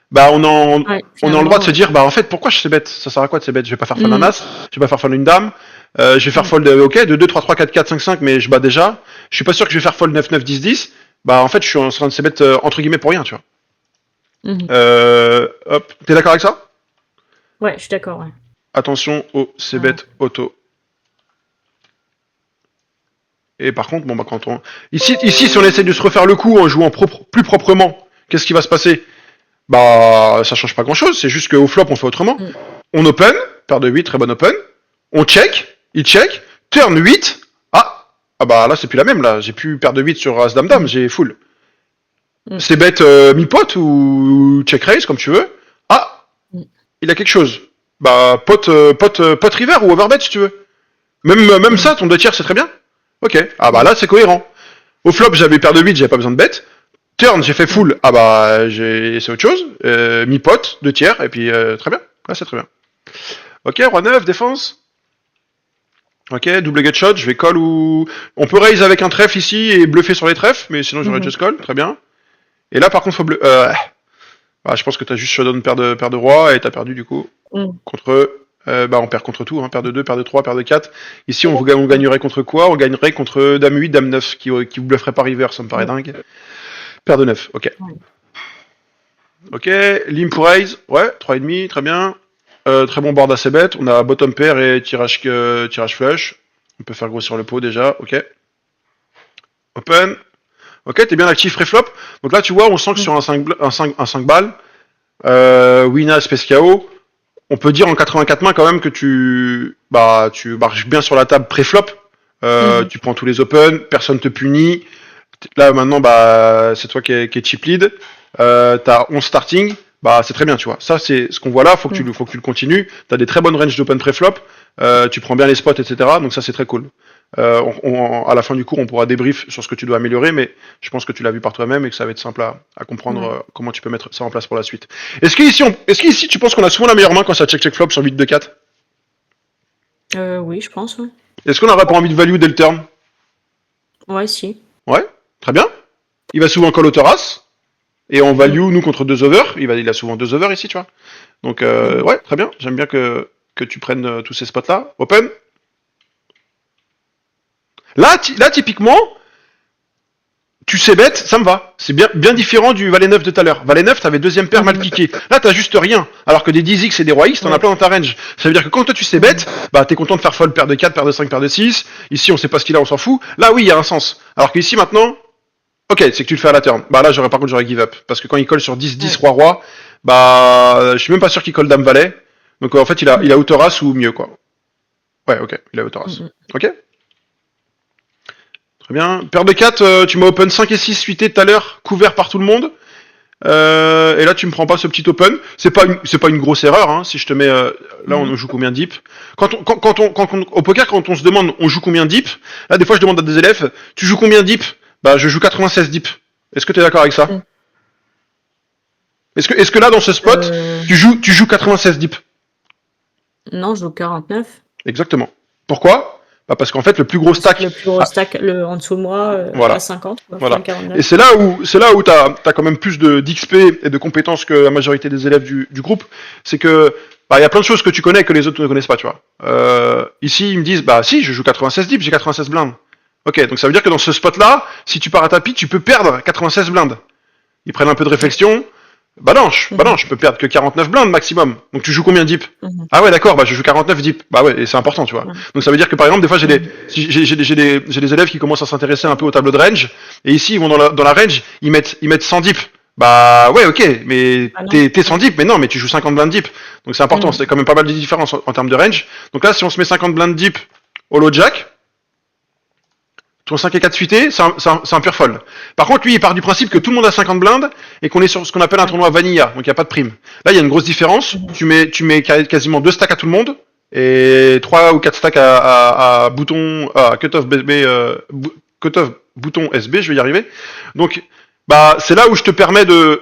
bah Ouais, on a le droit de finalement, se dire bah en fait pourquoi je c-bet? Ça sert à quoi de c-bet? Je vais pas faire fold un Mm. as, je vais pas faire fold une dame, je vais faire Mm. fold ok de 2 3 3 4 4 5 5 mais je bats déjà. Je suis pas sûr que je vais faire fold 9 9 10 10. Bah en fait je suis en train de c-bet entre guillemets pour rien, tu vois. Mhm. Hop, t'es d'accord avec ça? Ouais, je suis d'accord, ouais. Attention au Ah. c-bet auto. Et par contre, bon bah quand on... Ici, si on essaie de se refaire le coup en jouant plus proprement, qu'est-ce qui va se passer? Bah ça change pas grand chose, c'est juste qu'au flop on fait autrement. Mm. On open, paire de 8, très bon open. On check, il check, turn 8. Ah bah là c'est plus la même là, j'ai plus paire de 8 sur As Dame Dame, Mm. j'ai full. Mm. C'est bête mi-pot ou check raise comme tu veux. Ah, Mm. il a quelque chose. Bah, pot river ou overbet si tu veux. Même Mhm. ça, ton 2 tiers, c'est très bien. Ok. Ah bah là, c'est cohérent. Au flop, j'avais paire de 8, j'avais pas besoin de bet. Turn, j'ai fait Mhm. full. Ah bah, c'est autre chose. Mi-pot, 2 tiers, et puis très bien. Ah, c'est très bien. Ok, roi 9, défense. Ok, double gut shot, je vais call ou... On peut raise avec un trèfle ici et bluffer sur les trèfles, mais sinon j'aurais Mhm. just call, très bien. Et là par contre faut bah, je pense que t'as juste showdown paire de roi et t'as perdu du coup. Mhm. Contre... bah on perd contre tout, hein. Paire de 2, paire de 3, paire de 4. Ici on gagnerait contre quoi? On gagnerait contre dame 8, dame 9, qui vous blufferait pas river, ça me paraît Mhm. dingue. Paire de 9, ok. Ouais. Ok, limp pour raise, ouais, 3,5, très bien. Très bon board assez bête, on a bottom pair et tirage flush. On peut faire grossir le pot déjà, ok. Open, ok, t'es bien actif pré-flop. Donc là, tu vois, on sent que Mhm. sur un 5 balles, Wina, Space KO, on peut dire en 84 mains quand même que tu marches bien sur la table pré-flop. Mhm. Tu prends tous les open, personne te punit. Là, maintenant, bah, c'est toi qui est chip lead. T'as 11 starting. Bah, c'est très bien, tu vois. Ça, c'est ce qu'on voit là. Mhm. Faut que tu le continues. T'as des très bonnes ranges d'open pré-flop. Tu prends bien les spots, etc. Donc ça, c'est très cool. À la fin du cours, on pourra débrief sur ce que tu dois améliorer, mais je pense que tu l'as vu par toi-même et que ça va être simple à comprendre Ouais. comment tu peux mettre ça en place pour la suite. Est-ce qu'ici tu penses qu'on a souvent la meilleure main quand ça check flop sur 8 de 4? Oui, je pense. Ouais, Est-ce qu'on aurait pas envie de value dès le turn? ouais si. Ouais, très bien. Il va souvent call au Thoras et on value Mhm. nous contre 2 over. Il a souvent 2 over ici, tu vois. Donc Mhm. ouais, très bien. J'aime bien que tu prennes tous ces spots là. Open. Là typiquement, tu sais bête, ça me va. C'est bien différent du Valet 9 de tout à l'heure. Valet 9, t'avais deuxième paire mal Mhm. piqué. Là, t'as juste rien. Alors que des 10x et des rois X, t'en as Ouais. plein dans ta range. Ça veut dire que quand toi tu sais Mhm. bête, bah t'es content de faire fold paire de 4, paire de 5, paire de 6. Ici, on sait pas ce qu'il a, on s'en fout. Là, oui, il y a un sens. Alors qu'ici, maintenant, ok, c'est que tu le fais à la turn. Bah là, par contre, j'aurais give up. Parce que quand il colle sur 10, 10, Ouais. roi, roi, bah, je suis même pas sûr qu'il colle dame valet. Donc en fait, il a Mhm. autoras ou mieux, quoi. Ouais, ok, il a autoras. Mhm. Ok. Très bien. Paire de 4, tu m'as open 5 et 6 suité tout à l'heure, couvert par tout le monde. Et là, tu me prends pas ce petit open. C'est pas une grosse erreur, hein, si je te mets, là, Mhm. on joue combien deep? Au poker, quand on se demande, on joue combien deep? Là, des fois, je demande à des élèves, tu joues combien deep? Bah, je joue 96 deep. Est-ce que tu es d'accord avec ça? Mhm. Est-ce que là, dans ce spot, Euh, tu joues 96 deep? non, je joue 49. Exactement. Pourquoi? Bah, parce qu'en fait, le plus gros Parce que stack, le plus gros ah, stack, en dessous de moi, à voilà. 50, quoi, Voilà. enfin Et 49. c'est là où t'as quand même plus d'XP et de compétences que la majorité des élèves du groupe. C'est que bah, y a plein de choses que tu connais que les autres ne connaissent pas, tu vois. Ici, ils me disent, bah si, je joue 96 dips, j'ai 96 blindes. Ok, donc ça veut dire que dans ce spot-là, si tu pars à tapis, tu peux perdre 96 blindes. Ils prennent un peu de Ouais. réflexion. Bah non, Mhm. je peux perdre que 49 blindes maximum. Donc tu joues combien deep? Mhm. Ah ouais, d'accord, bah je joue 49 deep. Bah ouais, et c'est important, tu vois. Ouais. Donc ça veut dire que par exemple, des fois, Mhm. j'ai des élèves qui commencent à s'intéresser un peu au tableau de range, et ici, ils vont dans la range, ils mettent 100 deep. Bah ouais, ok, mais Ah non. t'es 100 Ouais. deep, mais non, mais tu joues 50 blindes deep. Donc c'est important, Mhm. c'est quand même pas mal de différence en termes de range. Donc là, si on se met 50 blindes deep au low jack, ton 5 et 4 suité, c'est un pur fold. Par contre, lui, il part du principe que tout le monde a 50 blindes et qu'on est sur ce qu'on appelle un Ouais. tournoi vanilla, donc il n'y a pas de prime. Là, il y a une grosse différence. Mhm. Tu mets quasiment 2 stacks à tout le monde et 3 ou 4 stacks à bouton, à cutoff BB, cutoff bouton SB, je vais y arriver. Donc, bah, c'est là où je te permets de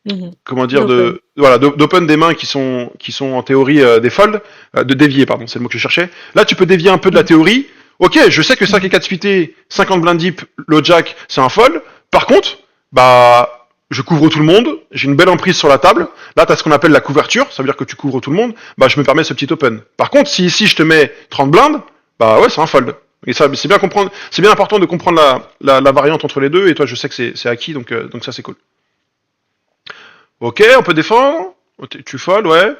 Mhm. comment dire, D'open. voilà, d'open des mains qui sont en théorie des folds, de dévier, pardon, c'est le mot que je cherchais. Là, tu peux dévier un peu de la Mhm. théorie. Ok, je sais que 5 et Mhm. 4 suités, 50 blind deep, low jack, c'est un fold. Par contre, bah, je couvre tout le monde, j'ai une belle emprise sur la table. Là, tu as ce qu'on appelle la couverture, ça veut dire que tu couvres tout le monde. Bah, je me permets ce petit open. Par contre, si ici je te mets 30 blindes, bah ouais, c'est un fold. Et ça, c'est bien important de comprendre la variante entre les deux. Et toi, je sais que c'est acquis, donc ça c'est cool. Ok, on peut défendre. Tu fold, ouais.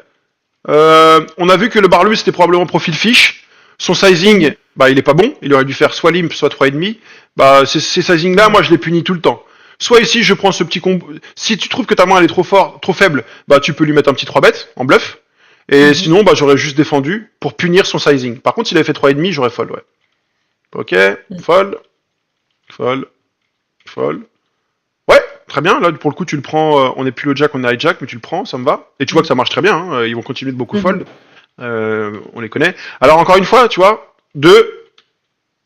On a vu que le Barlu c'était probablement profil fiche. Son sizing, Mhm. bah il est pas bon. Il aurait dû faire soit limp, soit 3,5. Bah ces sizing là, Ouais. moi je les punis tout le temps. Soit ici je prends ce petit combo. Si tu trouves que ta main elle est trop fort, trop faible, bah tu peux lui mettre un petit 3 bet en bluff. Et Mhm. sinon, bah j'aurais juste défendu pour punir son sizing. Par contre, s'il avait fait 3,5, j'aurais fold, ouais. Ok, Mhm. fold, fold, fold. Ouais, très bien. Là, pour le coup, tu le prends. On n'est plus le jack, on est hijack, mais tu le prends, ça me va. Et tu vois que ça marche très bien. Hein, ils vont continuer de beaucoup Mhm. fold. On les connaît. Alors encore une fois, tu vois, deux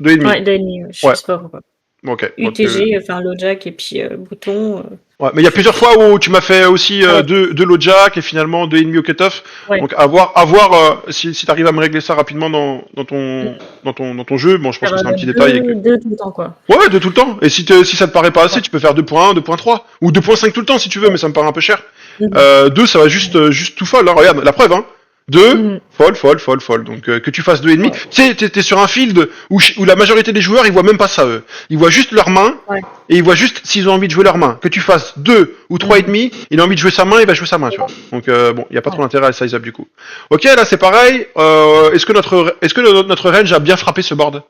et demi. Ouais, 2,5, je Ouais. sais pas pourquoi. Ok. Donc, UTG, enfin low jack et puis bouton. ouais. Mais il y a plusieurs fois où tu m'as fait aussi Ah ouais. deux low jack et finalement deux et demi au cutoff. Ouais. Donc à voir si tu arrives à me régler ça rapidement dans ton jeu. Bon, je pense Faire que c'est un petit détail et que. deux tout le temps, quoi. Ouais, de tout le temps. Et si ça te paraît pas assez, Ouais. tu peux faire 2.1, 2.3 ou 2.5 tout le temps si tu veux, mais ça me paraît un peu cher. Mhm. 2, ça va juste tout fold. Hein. Regarde, la preuve, hein. 2, Mhm. fold, fold, fold, fold. Donc que tu fasses 2,5. Ouais. Tu sais, t'es sur un field où la majorité des joueurs, ils voient même pas ça, eux. Ils voient juste leurs mains, Ouais. et ils voient juste s'ils ont envie de jouer leurs mains. Que tu fasses 2 ou Mhm. 3,5, il a envie de jouer sa main, il va jouer sa main, tu vois. Donc bon, il n'y a pas trop Ouais. d'intérêt à size up du coup. Ok, là c'est pareil. Est-ce que notre range a bien frappé ce board?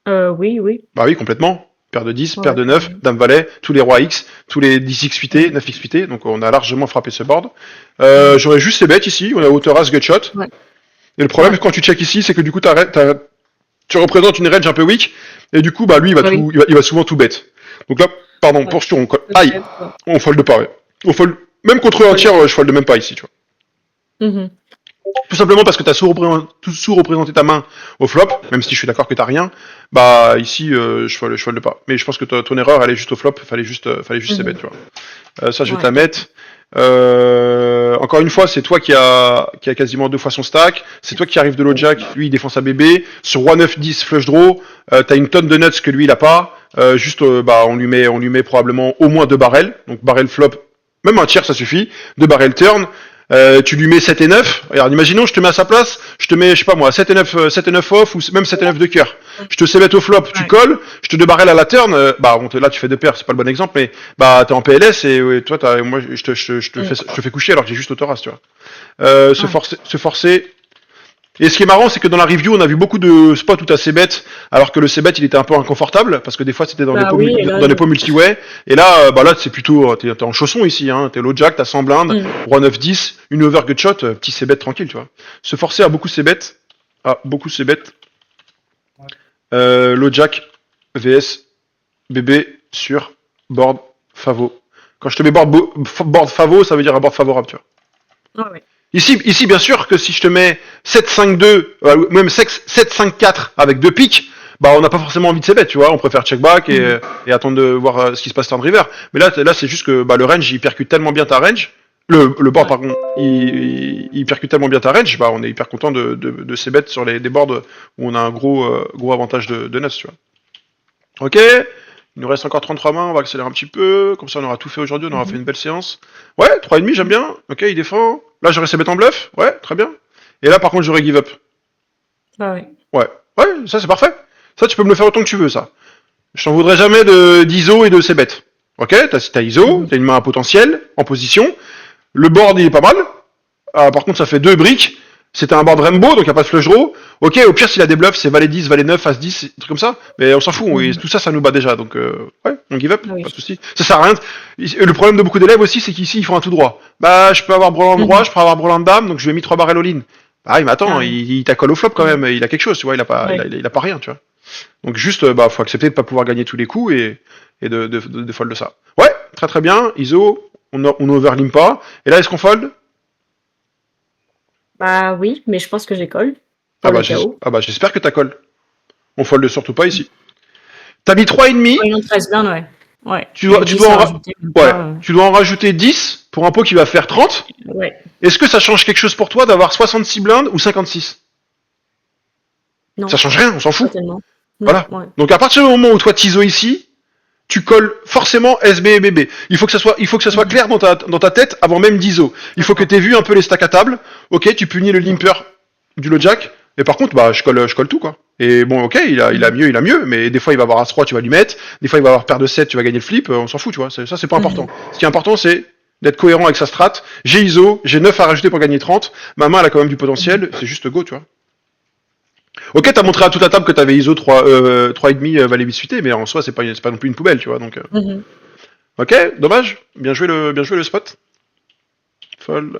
Oui, oui. Bah oui, complètement. Paire de 10, paire Ouais, de quand 9, même. dame valet, tous les rois X, tous les 10 X fuités, Mhm. 9 X fuités, donc on a largement frappé ce board. Ouais. J'aurais juste ces bêtes ici, on a hauteur as gutshot. Ouais. Et le problème Ouais. quand tu check ici, c'est que du coup tu représentes une range un peu weak, et du coup bah lui Oui. il va souvent tout bête. Donc là, pardon, Ouais. posture, Ok. aïe, Ouais. on fold pas, ouais. On fold, même contre un Fold. tiers, je fold même pas ici, tu vois. Mhm. Tout simplement parce que tu as sous-représenté ta main au flop, même si je suis d'accord que t'as rien, bah ici je fold pas. Mais je pense que ton erreur elle est juste au flop, fallait juste ces bêtes, Mhm. tu vois. Ça je vais te Ouais. la mettre. Encore une fois, c'est toi qui a quasiment 2 fois son stack, c'est toi qui arrive de low jack, lui il défend sa bébé, sur roi 9 10 flush draw, t'as une tonne de nuts que lui il a pas, bah on lui met probablement au moins 2 barrels, donc barrel flop, même un tiers ça suffit, 2 barrels turn, tu lui mets 7 et 9. Regarde, imaginons, je te mets à sa place, je te mets, je sais pas moi, 7 et 9 off, ou même 7 et 9 de cœur. Je te sais mettre au flop, tu Ouais. colles, je te débarrelle à la turn, bah, bon, là, tu fais deux paires, c'est pas le bon exemple, mais, bah, t'es en PLS et, ouais, toi, moi, Mhm. je te fais coucher alors que j'ai juste autoras, tu vois. Ouais. Se forcer. Et ce qui est marrant, c'est que dans la review, on a vu beaucoup de spots où t'as C-bet, alors que le C-bet, il était un peu inconfortable, parce que des fois, c'était Bah oui, et là, dans les pots multi-way. Et là, bah là, c'est plutôt, t'es en chausson ici, hein. T'es low jack, t'as 100 blindes, mhm. roi 9-10, une over gut shot, petit C-bet tranquille, tu vois. Se forcer à beaucoup C-bet, low jack, VS, BB sur board favo. Quand je te mets board favo, ça veut dire un board favorable, tu vois. Ah ouais. Ici, bien sûr que si je te mets 7-5-2, même 7-5-4 avec deux piques, bah on n'a pas forcément envie de ces bêtes, tu vois. On préfère check back Mhm. et attendre de voir ce qui se passe turn river. Mais là c'est juste que bah, le range, il percute tellement bien ta range. Le board, Ouais. pardon, il percute tellement bien ta range, bah on est hyper content de ces bêtes sur des boards où on a un gros avantage de nuts, tu vois. Ok, il nous reste encore 33 mains, on va accélérer un petit peu. Comme ça, on aura tout fait aujourd'hui, on aura fait Mhm. une belle séance. Ouais, 3,5, j'aime bien. Ok, il défend. Là, j'aurais ces bêtes en bluff. Ouais, très bien. Et là, par contre, j'aurais give up. Ah ouais. Ouais, ouais, ça c'est parfait. Ça, tu peux me le faire autant que tu veux, ça. Je t'en voudrais jamais d'ISO et de ces bêtes. Ok, t'as ISO, Mhm. t'as une main à potentiel, en position. Le board, il est pas mal. Ah, par contre, ça fait deux briques. C'était un board Rainbow, donc il n'y a pas de flush draw. Ok, au pire, s'il a des bluffs, c'est valet 10, valet 9, as 10, des trucs comme ça. Mais on s'en fout, Mhm. tout ça, ça nous bat déjà. Donc, ouais, on give up, Ah oui. pas de souci. Ça sert à rien. Le problème de beaucoup d'élèves aussi, c'est qu'ici, ils font un tout droit. Bah, je peux avoir brelan de roi, Mhm. je peux avoir brelan de dame, donc je lui ai mis 3 barrels all-in. Ah oui, mais attends, Ah ouais. il t'accole au flop quand Mhm. même. Il a quelque chose, tu vois, Ouais. il a pas rien, tu vois. Donc juste, bah, faut accepter de pas pouvoir gagner tous les coups et de fold de ça. Ouais, très très bien. ISO, on overlim pas. Et là, est-ce qu'on fold? Bah oui, mais je pense que j'école pour le chaos. J'espère que t'as call. On fold surtout pas ici. T'as mis 3,5, Ouais, non, 13 blindes, ouais. Ouais. tu Et dois, tu, 10 dois à en rajouter, même ouais, pas. tu dois en rajouter 10 pour un pot qui va faire 30. Ouais. Est-ce que ça change quelque chose pour toi d'avoir 66 blindes ou 56? Ça Non, change rien, on s'en pas fout. tellement. Non, Voilà. ouais. Donc à partir du moment où toi t'iso ici, tu colles forcément SB et BB. Il faut que ça soit Mhm. clair dans ta tête avant même d'ISO. Il faut que D'accord. tu aies vu un peu les stacks à table. Ok, tu punis le limper du low jack. Et par contre, bah, je colle tout, quoi. Et bon, ok, Mhm. il a mieux, mais des fois il va avoir As-3, tu vas lui mettre. Des fois il va avoir paire de 7, tu vas gagner le flip. On s'en fout, tu vois. Ça, c'est pas important. Mhm. Ce qui est important, c'est d'être cohérent avec sa strat. J'ai ISO, j'ai 9 à rajouter pour gagner 30. Ma main, elle a quand même du Mhm. potentiel. C'est juste go, tu vois. Ok, t'as Ok. montré à toute la table que t'avais ISO 3,5 valet 8 suité, mais en soi, c'est pas non plus une poubelle, tu vois. Donc, Mhm. ok, dommage. Bien joué le spot. Fold,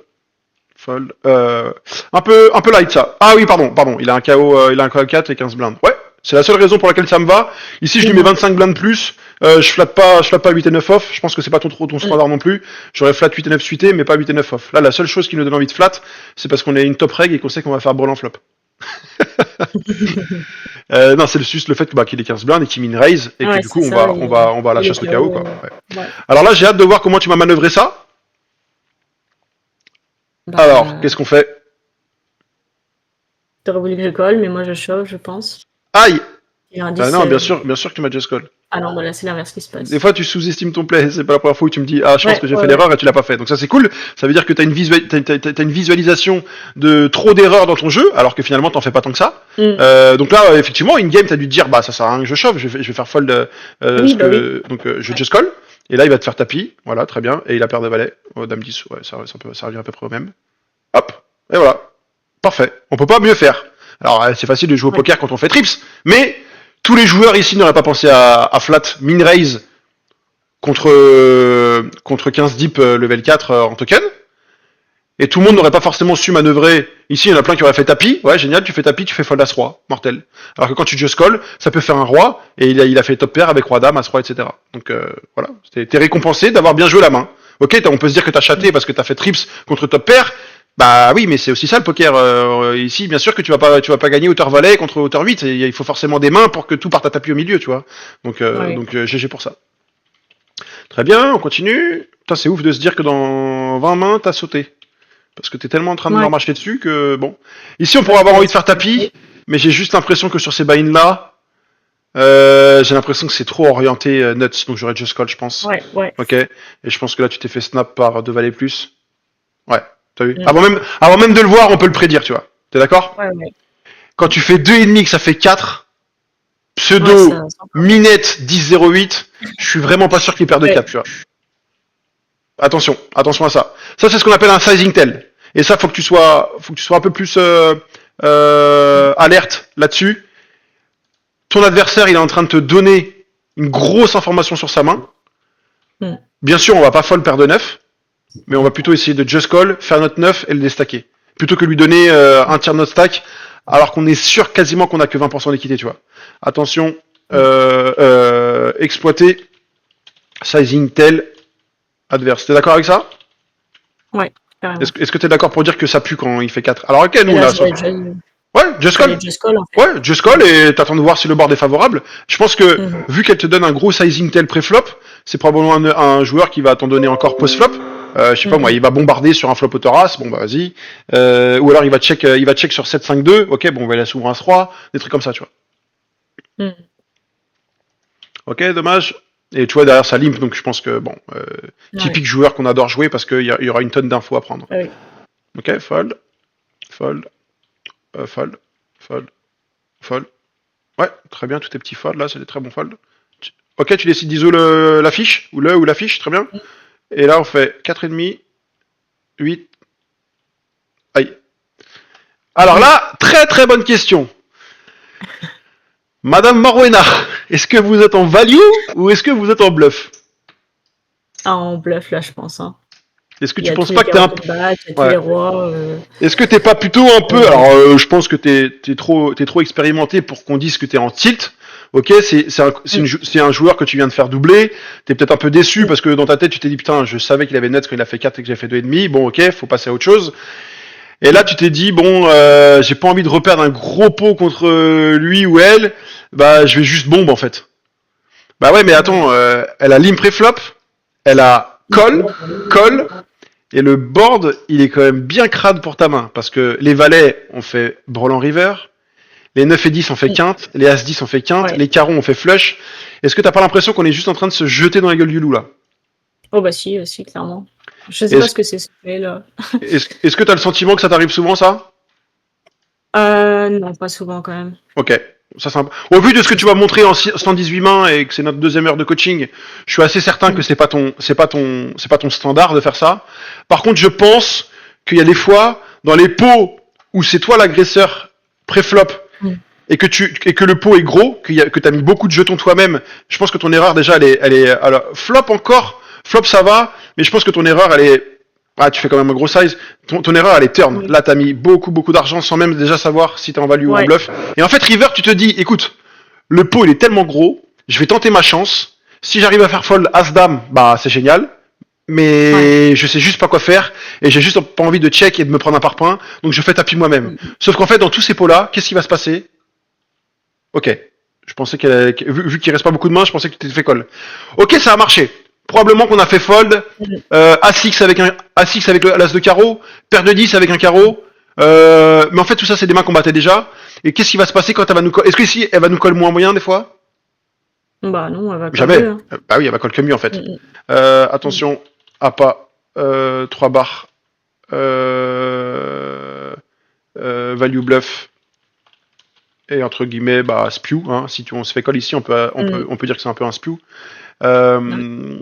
fold. Un peu light ça. Ah oui, pardon. Il a un KO, il a un KO 4 et 15 blindes. Ouais, C'est la seule raison pour laquelle ça me va. Ici, je lui mets 25 blindes de plus. Je flatte pas 8 et 9 off. Je pense que c'est pas ton standard non plus. J'aurais flat 8 et 9 suité, mais pas 8 et 9 off. Là, la seule chose qui nous donne envie de flat, c'est parce qu'on est une top reg et qu'on sait qu'on va faire ball en flop. Non, c'est juste le fait qu'il ait 15 blindes et qu'il mine raise et que du coup, on va à la chasse au chaos, quoi. Ouais. Alors là, j'ai hâte de voir comment tu m'as manœuvré ça. Alors, qu'est-ce qu'on fait? T'aurais voulu que je colle, mais moi je chauffe, je pense. Aïe! Non, bien sûr que tu m'as just call. Ah non, là c'est l'inverse qui se passe. Des fois, tu sous-estimes ton play. C'est pas la première fois où tu me dis, je pense que j'ai fait l'erreur et tu l'as pas fait. Donc ça, c'est cool. Ça veut dire que t'as une visualisation de trop d'erreurs dans ton jeu, alors que finalement, t'en fais pas tant que ça. Donc là, effectivement, in-game, t'as dû te dire, ça sert à rien que je chauffe, je vais faire fold, donc je just call. Et là, il va te faire tapis. Voilà, très bien. Et il a paire de valet. Dame 10, ça revient à peu près au même. Hop. Et voilà. Parfait. On peut pas mieux faire. Alors, c'est facile de jouer au poker quand on fait trips, mais tous les joueurs ici n'auraient pas pensé à flat min raise contre 15 deep level 4 en token. Et tout le monde n'aurait pas forcément su manœuvrer. Ici, il y en a plein qui auraient fait tapis. Ouais, génial, tu fais tapis, tu fais fold as roi. Mortel. Alors que quand tu just call, ça peut faire un roi, et il a fait top pair avec roi dame, as roi, etc. Donc voilà. T'es récompensé d'avoir bien joué la main. Ok, on peut se dire que t'as chaté parce que t'as fait trips contre top pair. Bah oui, mais c'est aussi ça le poker. Ici, bien sûr que tu vas pas gagner hauteur valet contre hauteur 8. Et il faut forcément des mains pour que tout parte à tapis au milieu, tu vois. Donc GG pour ça. Très bien, on continue. Putain, c'est ouf de se dire que dans 20 mains, t'as sauté. Parce que t'es tellement en train de leur marcher dessus que bon. Ici, on pourrait avoir envie de faire tapis, mais j'ai juste l'impression que sur ces buy-in là, j'ai l'impression que c'est trop orienté nuts, donc j'aurais just call, je pense. Ouais. Ok. Et je pense que là, tu t'es fait snap par 2 valets plus. Ouais. T'as vu? Avant même de le voir, on peut le prédire, tu vois. T'es d'accord? Ouais. Quand tu fais 2,5 que ça fait 4, pseudo, minette 10-0-8, je suis vraiment pas sûr qu'il perde de cap, tu vois. Attention à ça. Ça, c'est ce qu'on appelle un sizing tell. Et ça, faut que tu sois un peu plus alerte là-dessus. Ton adversaire, il est en train de te donner une grosse information sur sa main. Bien sûr, on va pas fold paire de 9. Mais on va plutôt essayer de just call, faire notre 9 et le déstacker. Plutôt que lui donner un tiers de notre stack, alors qu'on est sûr quasiment qu'on a que 20% d'équité, tu vois. Attention, exploiter, sizing tell, adverse. T'es d'accord avec ça? Ouais, carrément. Est-ce que t'es d'accord pour dire que ça pue quand il fait 4? Alors ok, nous là... Ouais, just call. En fait. Ouais, just call et t'attends de voir si le board est favorable. Je pense que, vu qu'elle te donne un gros sizing tell pré-flop, c'est probablement un joueur qui va t'en donner encore post-flop. Je sais pas moi, il va bombarder sur un flop au As, bon bah vas-y. Ou alors il va check sur 7-5-2, ok, bon on va la s'ouvrir un As-Roi, des trucs comme ça, tu vois. Ok, dommage. Et tu vois, derrière ça limp, donc je pense que, typique joueur qu'on adore jouer parce qu'il y aura une tonne d'infos à prendre. Oui. Ok, fold. Ouais, très bien, tous tes petits folds là, c'est des très bons folds. Ok, tu décides d'ISO la fiche, ou la fiche, très bien. Et là, on fait 4,5, 8. Aïe. Alors là, très très bonne question. Madame Morwena, est-ce que vous êtes en value ou est-ce que vous êtes en bluff? En bluff, là, je pense. Est-ce que tu penses pas que t'es un peu... les rois, Est-ce que t'es pas plutôt un peu... Alors, je pense que t'es trop expérimenté pour qu'on dise que t'es en tilt. Ok, c'est un joueur que tu viens de faire doubler. T'es peut-être un peu déçu parce que dans ta tête, tu t'es dit, putain, je savais qu'il avait net quand il a fait 4 et que j'ai fait 2,5. Bon, ok, faut passer à autre chose. Et là, tu t'es dit, bon, j'ai pas envie de reperdre un gros pot contre lui ou elle. Bah, je vais juste bombe, en fait. Bah ouais, mais attends, elle a limp pré-flop. Elle a call. Et le board, il est quand même bien crade pour ta main. Parce que les valets, on fait brelan river. Les 9 et 10, on fait quinte. Les as 10, on fait quinte. Les carreaux, on fait flush. Est-ce que t'as pas l'impression qu'on est juste en train de se jeter dans la gueule du loup, là? Oh bah si, clairement. Je sais pas ce que c'est ce fait, là. Est-ce que t'as le sentiment que ça t'arrive souvent, ça? Non, pas souvent, quand même. Ok. Ça, c'est Au vu de ce que tu vas montrer en 118 mains et que c'est notre deuxième heure de coaching, je suis assez certain que c'est pas ton standard de faire ça. Par contre, je pense qu'il y a des fois, dans les pots où c'est toi l'agresseur pré-flop, et que le pot est gros, que t'as mis beaucoup de jetons toi-même, je pense que ton erreur, déjà, elle est, alors, flop ça va, mais je pense que ton erreur, elle est, tu fais quand même un gros size. Ton erreur, elle est turn. Là, t'as mis beaucoup d'argent sans même déjà savoir si t'es en value ou en bluff. Et en fait, river, tu te dis, écoute, Le pot, il est tellement gros, je vais tenter ma chance. Si j'arrive à faire fold As-Dame, bah c'est génial. Ouais. Mais je sais juste pas quoi faire et j'ai juste pas envie de check et de me prendre un parpaing, donc je fais tapis moi-même. Mm. Sauf qu'en fait, dans tous ces pots-là, qu'est-ce qui va se passer? Ok. Je pensais vu qu'il reste pas beaucoup de mains, je pensais que tu t'étais fait call. Ok, ça a marché. Probablement qu'on a fait fold, Mm. As-X avec As-X avec l'As de carreau, paire de 10 avec un carreau. Mais en fait, tout ça, c'est des mains qu'on battait déjà. Et qu'est-ce qui va se passer quand elle va nous coller? Est-ce que si elle va nous coller moins moyen des fois? Bah non, elle va colle Jamais. mieux, hein. Bah oui, elle va coller que mieux en fait. Mm, mm. Attention, à pas 3 barres. Euh, value bluff et entre guillemets bah spew, hein. Si on se fait call ici, Mm. on peut dire que c'est un peu un spew. Ouais. Euh,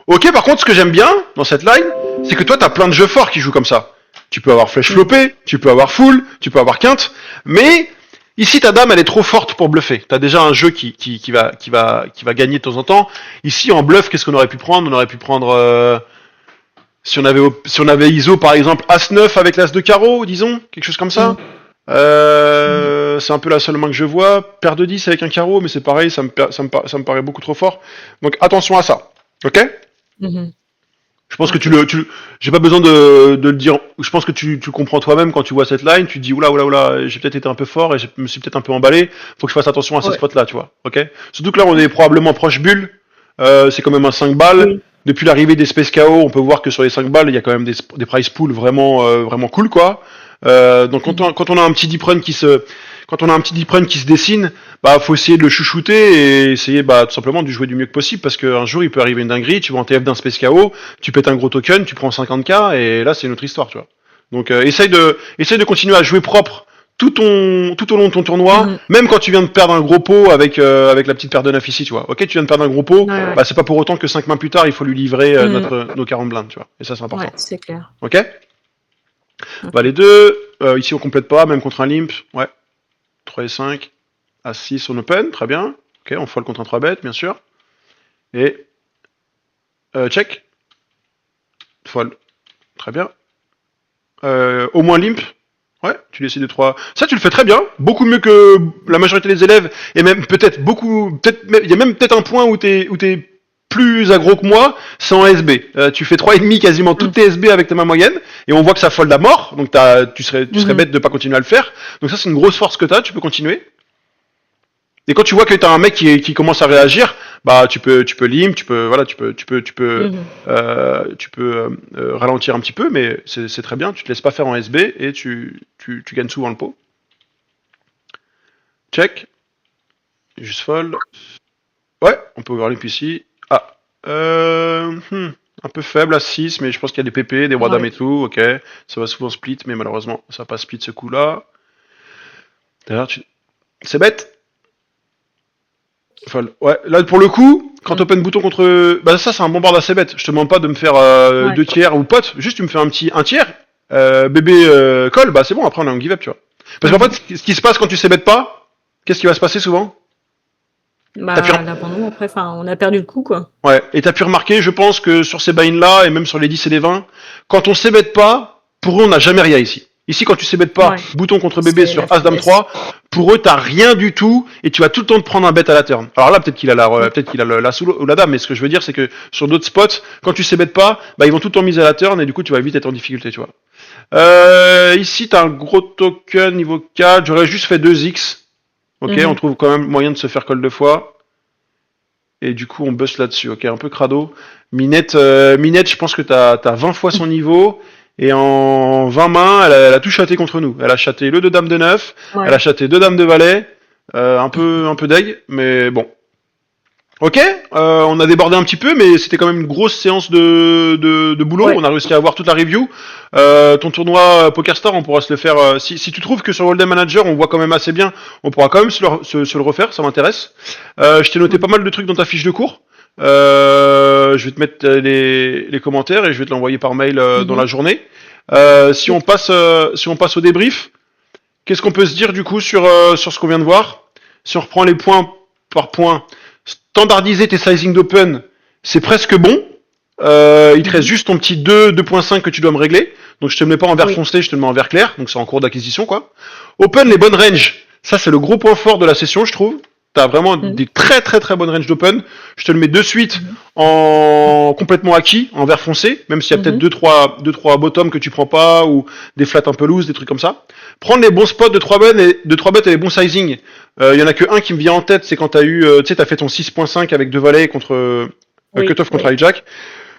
ok, par contre, ce que j'aime bien dans cette line, c'est que toi, t'as plein de jeux forts qui jouent comme ça. Tu peux avoir flèche Mm. flopée, tu peux avoir full, tu peux avoir quinte, mais ici ta dame elle est trop forte pour bluffer. T'as déjà un jeu qui va gagner de temps en temps. Ici en bluff, qu'est-ce qu'on aurait pu prendre? On aurait pu prendre si on avait ISO par exemple As-9 avec l'As de carreau, disons, quelque chose comme ça. Mm. Mm. C'est un peu la seule main que je vois. Paire de 10 avec un carreau, mais c'est pareil, ça me paraît beaucoup trop fort. Donc attention à ça. Ok? Mhm. Je pense que Ok. j'ai pas besoin de le dire. Je pense que tu comprends toi-même quand tu vois cette line. Tu te dis oula oula oula, j'ai peut-être été un peu fort et je me suis peut-être un peu emballé. Faut que je fasse attention à ces Ouais. spots-là, tu vois. Ok. Surtout que là, on est probablement proche bulle. C'est quand même un 5 balles. Oui. Depuis l'arrivée des Space KO, on peut voir que sur les 5 balles, il y a quand même des price pools vraiment cool, quoi. Donc Mhm. quand on a un petit deep run quand on a un petit deep run qui se dessine, bah faut essayer de le chouchouter et essayer bah tout simplement de jouer du mieux que possible parce qu'un jour il peut arriver une dinguerie, tu vas en TF d'un Space KO, tu pètes un gros token, tu prends 50K et là c'est une autre histoire, tu vois. Donc essaye de continuer à jouer propre tout au long de ton tournoi, Mhm. même quand tu viens de perdre un gros pot avec la petite paire de 9 ici, tu vois. Ok, tu viens de perdre un gros pot, Ouais, ouais. bah c'est pas pour autant que 5 mains plus tard il faut lui livrer Mm. nos 40 blindes, tu vois. Et ça c'est Ouais, important. c'est clair. Ok. Bah Ok. les deux, ici on complète pas, même contre un limp, ouais. 3 et 5, à 6 on open, très bien. Ok, on fold contre un 3 bet, bien sûr. Et check, fold, très bien. Au moins limp, ouais, tu décides de 3. Ça tu le fais très bien, beaucoup mieux que la majorité des élèves, et même peut-être il y a même peut-être un point où t'es plus aggro que moi, c'est en SB. Tu fais 3,5 quasiment toutes Mm. tes SB avec ta main moyenne, et on voit que ça fold à mort, donc tu serais Mhm. bête de pas continuer à le faire. Donc ça c'est une grosse force que t'as, tu peux continuer. Et quand tu vois que t'as un mec qui commence à réagir, bah tu peux lim, tu peux voilà, Mhm. tu peux ralentir un petit peu, mais c'est très bien. Tu te laisses pas faire en SB et tu gagnes souvent le pot. Check, juste fold. Ouais, on peut overlimp ici. Ah, un peu faible à 6, mais je pense qu'il y a des PP, des rois dames Ouais. et tout. Ok, ça va souvent split, mais malheureusement ça va pas split ce coup-là. D'ailleurs, c'est bête. Fold. Ouais, là pour le coup, quand Mm. t'open bouton contre. Bah ça c'est un bon board assez bête. Je te demande pas de me faire Ouais. deux tiers ou pote, juste tu me fais un tiers, bébé call, bah c'est bon, après on a un give up, tu vois. Parce qu'en Mhm. fait, ce qui se passe quand tu sais bet pas, qu'est-ce qui va se passer souvent? T'as pu, Bah, l'abandon après, enfin, on a perdu le coup, quoi. ouais, et t'as pu remarquer, je pense que sur ces buy là, et même sur les 10 et les 20, quand on sait bet pas, pour eux on n'a jamais rien ici. Ici, quand tu sais bet pas, Ouais. bouton contre bébé C'est sur la As-Dame faiblesse. 3, pour eux t'as rien du tout, et tu vas tout le temps te prendre un bet à la turn. Alors là, Mm. peut-être qu'il a la solo ou la dame, mais ce que je veux dire, c'est que sur d'autres spots, quand tu sais bet pas, bah ils vont tout le temps miser à la turn, et du coup tu vas vite être en difficulté, tu vois. Ici, t'as un gros token niveau 4, j'aurais juste fait 2x. Ok, on Mhm. trouve quand même moyen de se faire call deux fois. Et du coup, on bust là-dessus. Ok, un peu crado. Minette, je pense que t'as 20 fois son niveau. Et en 20 mains, elle a tout chaté contre nous. Elle a chaté le 2 dames de 9. Elle a Ouais. chaté 2 dames de valet. Un peu deg. Mais bon. Ok, on a débordé un petit peu, mais c'était quand même une grosse séance de boulot. Ouais. On a réussi à avoir toute la review. Ton tournoi PokerStar, on pourra se le faire. Si tu trouves que sur Hold'em Manager, on voit quand même assez bien, on pourra quand même se le refaire. Ça m'intéresse. Je t'ai noté Ouais. pas mal de trucs dans ta fiche de cours. Je vais te mettre les commentaires et je vais te l'envoyer par mail dans la Mhm. journée. Ok. Si on passe au débrief, qu'est-ce qu'on peut se dire du coup sur ce qu'on vient de voir? Si on reprend les points par point, standardiser tes sizing d'open, c'est presque bon. Il te reste Mhm. juste ton petit 2.5 que tu dois me régler. Donc je te le mets pas en vert Oui. foncé, je te le mets en vert clair. Donc c'est en cours d'acquisition quoi. Open les bonnes ranges. Ça, c'est le gros point fort de la session, je trouve. T'as vraiment Mmh. des très très très bonnes ranges d'open. Je te le mets de suite Mmh. en complètement acquis, en vert foncé, même s'il y a peut-être Mmh. deux trois bottoms que tu prends pas ou des flats un peu loose, des trucs comme ça. Prendre les bons spots de 3 bêtes et les bons sizing. Il y en a que un qui me vient en tête, c'est quand t'as eu, tu sais, t'as fait ton 6.5 avec deux valets contre Oui, cutoff contre oui. hijack.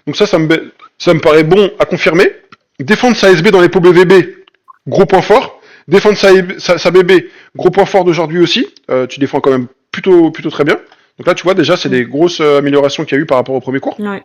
Donc ça me paraît bon à confirmer. Défendre sa SB dans les pots BVB, gros point fort. Défendre sa BB, gros point fort d'aujourd'hui aussi. Tu défends quand même plutôt très bien. Donc là, tu vois, déjà, c'est Mmh. des grosses améliorations qu'il y a eu par rapport au premier cours. Ouais.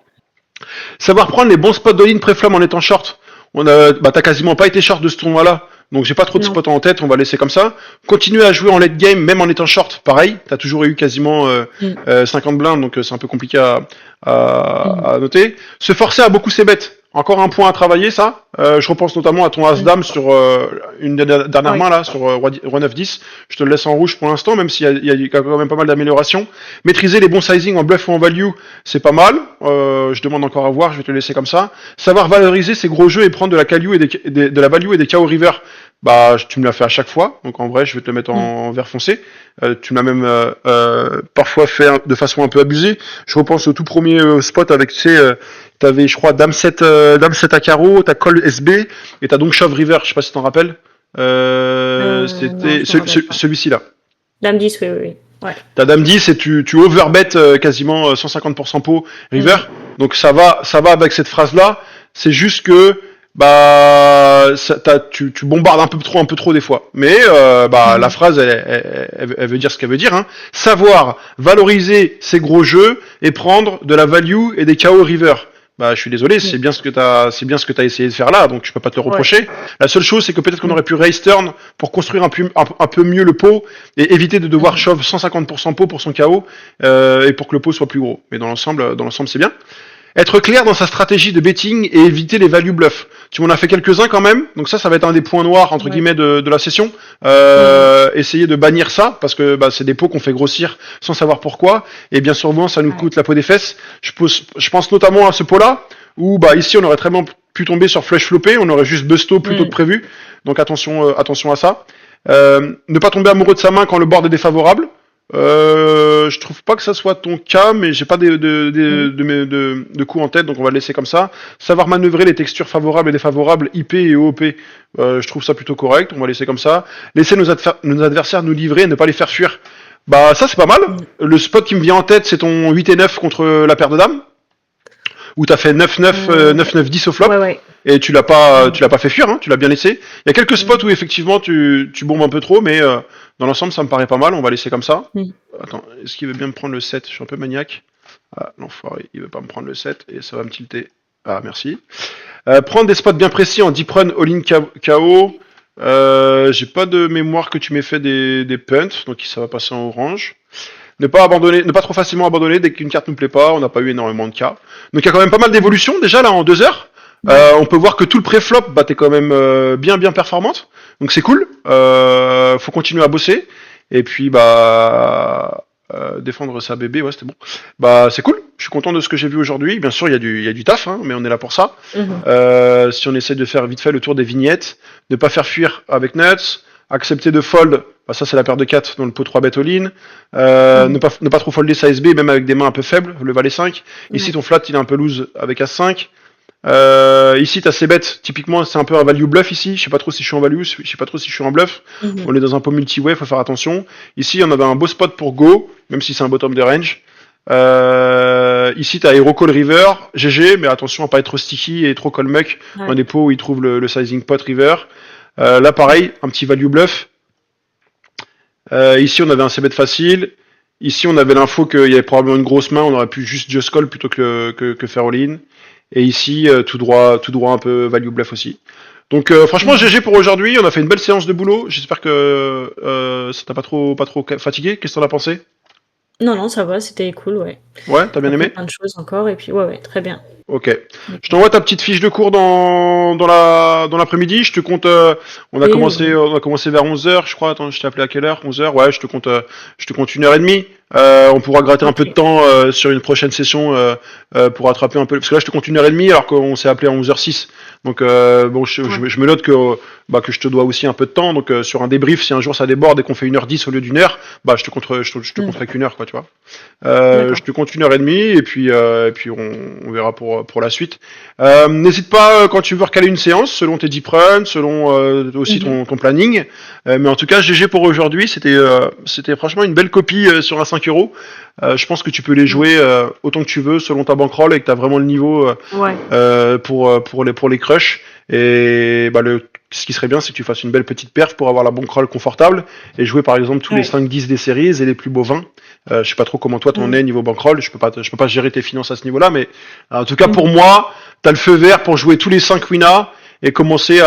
Savoir prendre les bons spots de ligne pré-flamme en étant short. T'as quasiment pas été short de ce tournoi-là. Donc j'ai pas trop de Non. spots en tête, on va laisser comme ça. Continuer à jouer en late game, même en étant short, pareil. T'as toujours eu quasiment Mmh. 50 blindes, donc c'est un peu compliqué Mmh. à noter. Se forcer à beaucoup ses bêtes. Encore un point à travailler, ça. Je repense notamment à ton Mmh. As-Dame sur une dernière Oui. main, là, sur Roi 9-10. Je te le laisse en rouge pour l'instant, même s'il y a quand même pas mal d'améliorations. Maîtriser les bons sizing en bluff ou en value, c'est pas mal. Je demande encore à voir, je vais te le laisser comme ça. Savoir valoriser ces gros jeux et prendre de la value de la value et des KO river. Bah, tu me l'as fait à chaque fois, donc en vrai, je vais te le mettre Mmh. en vert foncé. Tu me l'as même parfois fait de façon un peu abusée. Je repense au tout premier spot avec, tu sais, t'avais, je crois, Dame 7 à carreau, t'as Call SB, et t'as donc Shove River, je sais pas si t'en rappelles. Non, C'était je me rappelle pas. celui-ci là. Dame 10, oui, oui, oui. Ouais. T'as Dame 10 et tu overbet quasiment 150% pot River. Mmh. Donc ça va avec cette phrase là. C'est juste que bah tu bombardes un peu trop des fois. Mais la Mmh. phrase elle veut dire ce qu'elle veut dire. Hein. Savoir valoriser ces gros jeux et prendre de la value et des KO River. Bah, je suis désolé, Mmh. c'est bien ce que t'as essayé de faire là, donc je peux pas te le Ouais. reprocher. La seule chose, c'est que peut-être qu'on Mmh. aurait pu raise turn pour construire un peu mieux le pot et éviter de devoir Mmh. shove 150% pot pour son KO et pour que le pot soit plus gros. Mais dans l'ensemble, c'est bien. Être clair dans sa stratégie de betting et éviter les value bluffs. Tu m'en as fait quelques-uns quand même, donc ça va être un des points noirs entre Ouais. guillemets de la session. Mmh. Essayer de bannir ça parce que c'est des pots qu'on fait grossir sans savoir pourquoi et bien souvent ça nous Ouais. coûte la peau des fesses. Je pense notamment à ce pot-là où ici on aurait très bien pu tomber sur flush flopé, on aurait juste busto plutôt que Mmh. prévu. Donc attention à ça. Ne pas tomber amoureux de sa main quand le board est défavorable. Je trouve pas que ça soit ton cas, mais j'ai pas Mmh. de coups en tête, donc on va le laisser comme ça. Savoir manœuvrer les textures favorables et défavorables IP et OP, je trouve ça plutôt correct, on va laisser comme ça. Laisser nos adversaires nous livrer et ne pas les faire fuir. Bah ça c'est pas mal. Mmh. Le spot qui me vient en tête, c'est ton 8 et 9 contre la paire de dames, où t'as fait 9-9, Euh, 9-9-10 au flop. Ouais, ouais. Et tu l'as Mmh. pas fait fuir, hein, tu l'as bien laissé. Il y a quelques spots Mmh. où effectivement tu bombes un peu trop, mais dans l'ensemble ça me paraît pas mal, on va laisser comme ça. Mmh. Attends, est-ce qu'il veut bien me prendre le 7? Je suis un peu maniaque. Ah, l'enfoiré, il veut pas me prendre le 7 et ça va me tilter. Ah, merci. Prendre des spots bien précis en deep run all-in KO. J'ai pas de mémoire que tu m'aies fait des punts, donc ça va passer en orange. Ne pas abandonner, ne pas trop facilement abandonner dès qu'une carte nous plaît pas, on n'a pas eu énormément de cas. Donc il y a quand même pas mal d'évolutions déjà là en 2 heures. Ouais. On peut voir que tout le pré-flop, t'es quand même bien performante. Donc c'est cool. Faut continuer à bosser. Et puis défendre sa bébé, ouais c'était bon. C'est cool. Je suis content de ce que j'ai vu aujourd'hui. Bien sûr il y a du taf, hein, mais on est là pour ça. Mmh. Si on essaie de faire vite fait le tour des vignettes, ne pas faire fuir avec nuts, accepter de fold, ça c'est la paire de 4 dans le pot 3 bet all-in, Mmh. ne pas trop folder sa SB même avec des mains un peu faibles, le valet 5. Ici Ouais. ton flat il est un peu loose avec As5. Ici t'as ces bêtes, typiquement c'est un peu un value bluff ici, je sais pas trop si je suis en value, je sais pas trop si je suis en bluff, Mmh. on est dans un pot multi-way, faut faire attention. Ici on avait un beau spot pour go, même si c'est un bottom de range. Ici t'as Hero Call River, GG, mais attention à pas être trop sticky et trop call muck dans Ouais. des pots où il trouve le sizing pot river. Là pareil, un petit value bluff. Ici on avait un c-bet facile. Ici on avait l'info qu'il y avait probablement une grosse main, on aurait pu juste just call plutôt que faire all-in. Et ici tout droit un peu value bluff aussi. Donc franchement Mmh. GG pour aujourd'hui, on a fait une belle séance de boulot. J'espère que ça t'a pas trop fatigué. Qu'est-ce que t'en as pensé? Non, non, ça va, c'était cool, ouais. Ouais, t'as bien Appris aimé? plein de choses encore et puis ouais, ouais, très bien. Ok. Je D'accord. t'envoie ta petite fiche de cours dans l'après-midi. Je te compte. Oui, oui. On a commencé vers 11h, je crois. Attends, je t'ai appelé à quelle heure? 11h. Ouais, je te compte 1h30. On pourra gratter un peu de Ok. temps sur une prochaine session pour rattraper un peu. Parce que là, je te compte 1h30 alors qu'on s'est appelé à 11h06. Donc bon, Ouais. je me note que je te dois aussi un peu de temps. Donc sur un débrief, si un jour ça déborde et qu'on fait 1h10 au lieu d'1 heure, bah je te Hmm. compterai qu'1 heure, quoi, tu vois. Je D'accord. te compte 1h30 et puis on verra pour la suite. N'hésite pas quand tu veux recaler une séance, selon tes deep runs, selon aussi Mhm. ton planning. Mais en tout cas, GG pour aujourd'hui. C'était franchement une belle copie sur un 5 euros. Je pense que tu peux les Mm. jouer autant que tu veux, selon ta bankroll et que tu as vraiment le niveau Ouais. pour les crushs. Et bah, ce qui serait bien, c'est que tu fasses une belle petite perf pour avoir la bankroll confortable et jouer par exemple tous les Ouais. 5-10 des séries et les plus beaux 20. Je sais pas trop comment toi t'en es Mm. niveau bankroll, je peux pas gérer tes finances à ce niveau-là, mais en tout cas pour Mhm. moi, t'as le feu vert pour jouer tous les 5 winas et commencer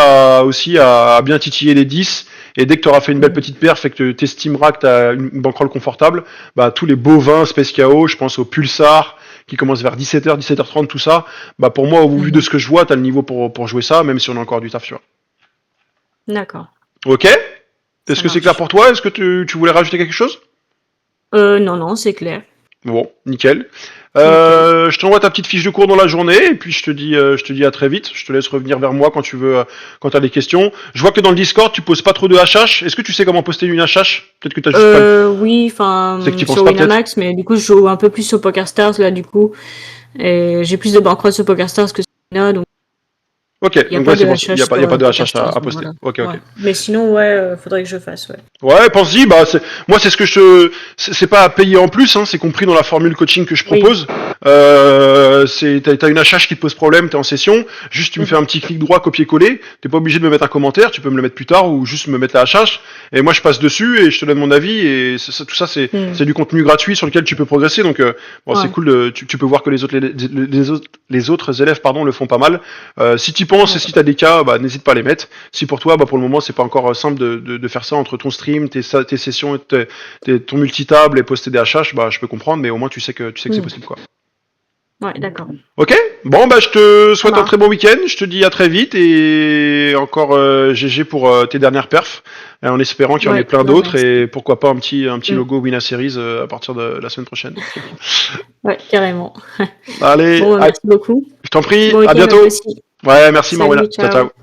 aussi à bien titiller les 10. Et dès que tu auras fait une belle Mhm. petite perf et que tu estimeras que tu as une bankroll confortable, bah, tous les bovins Space KO, je pense au Pulsar, qui commence vers 17h, 17h30, tout ça, bah, pour moi, au vu de Mhm. ce que je vois, tu as le niveau pour jouer ça, même si on a encore du taf, tu vois. D'accord. Ok? Ça Est-ce que c'est clair marche. pour toi? Est-ce que tu voulais rajouter quelque chose? Non, non, c'est clair. Bon, nickel. Nickel. Je t'envoie ta petite fiche de cours dans la journée et puis je te dis à très vite. Je te laisse revenir vers moi quand tu veux, quand tu as des questions. Je vois que dans le Discord, tu poses pas trop de HH. Est-ce que tu sais comment poster une HH? Peut-être que tu juste pas le... Oui, C'est que tu enfin, penses sur pas peut-être? Winamax, mais du coup, je joue un peu plus sur PokerStars, là, du coup. Et j'ai plus de bankroll sur PokerStars que sur Wina, donc Ok, il n'y a donc pas ouais, de c'est bon, HH y a sur pas de HH PokerStars, à donc poster. voilà. Ok, Ouais. ok. Mais sinon, ouais, faudrait que je fasse, ouais. Ouais, pense-y, moi c'est ce que c'est pas à payer en plus, hein, c'est compris dans la formule coaching que je Oui. propose. T'as une HH qui te pose problème, t'es en session, juste tu me fais un Mhm. petit clic droit, copier-coller, t'es pas obligé de me mettre un commentaire, tu peux me le mettre plus tard ou juste me mettre la HH, et moi je passe dessus et je te donne mon avis, et tout ça c'est Mhm. du contenu gratuit sur lequel tu peux progresser, donc bon c'est Ouais. cool, tu peux voir que les autres élèves pardon, le font pas mal. Si tu penses et si D'accord. t'as des cas, bah, n'hésite pas à les mettre. Si pour toi, bah, pour le moment, c'est pas encore simple de faire ça entre ton stream, tes sessions, ton multitable et poster des HH, bah, je peux comprendre, mais au moins tu sais que c'est Mhm. possible, quoi. Ouais, d'accord. Ok. Bon, bah, je te Ça souhaite un marche. très bon week-end. Je te dis à très vite et encore GG pour tes dernières perfs, en espérant qu'il y en ait Ouais, plein bah d'autres merci. et pourquoi pas un petit Mhm. logo Wina Series à partir de la semaine prochaine. Ouais, carrément. Allez, Bon, bah, merci beaucoup. je t'en prie, Bon à week-end à toi bientôt. aussi. Ouais, merci Marwena. Salut, Ciao, ciao. ciao.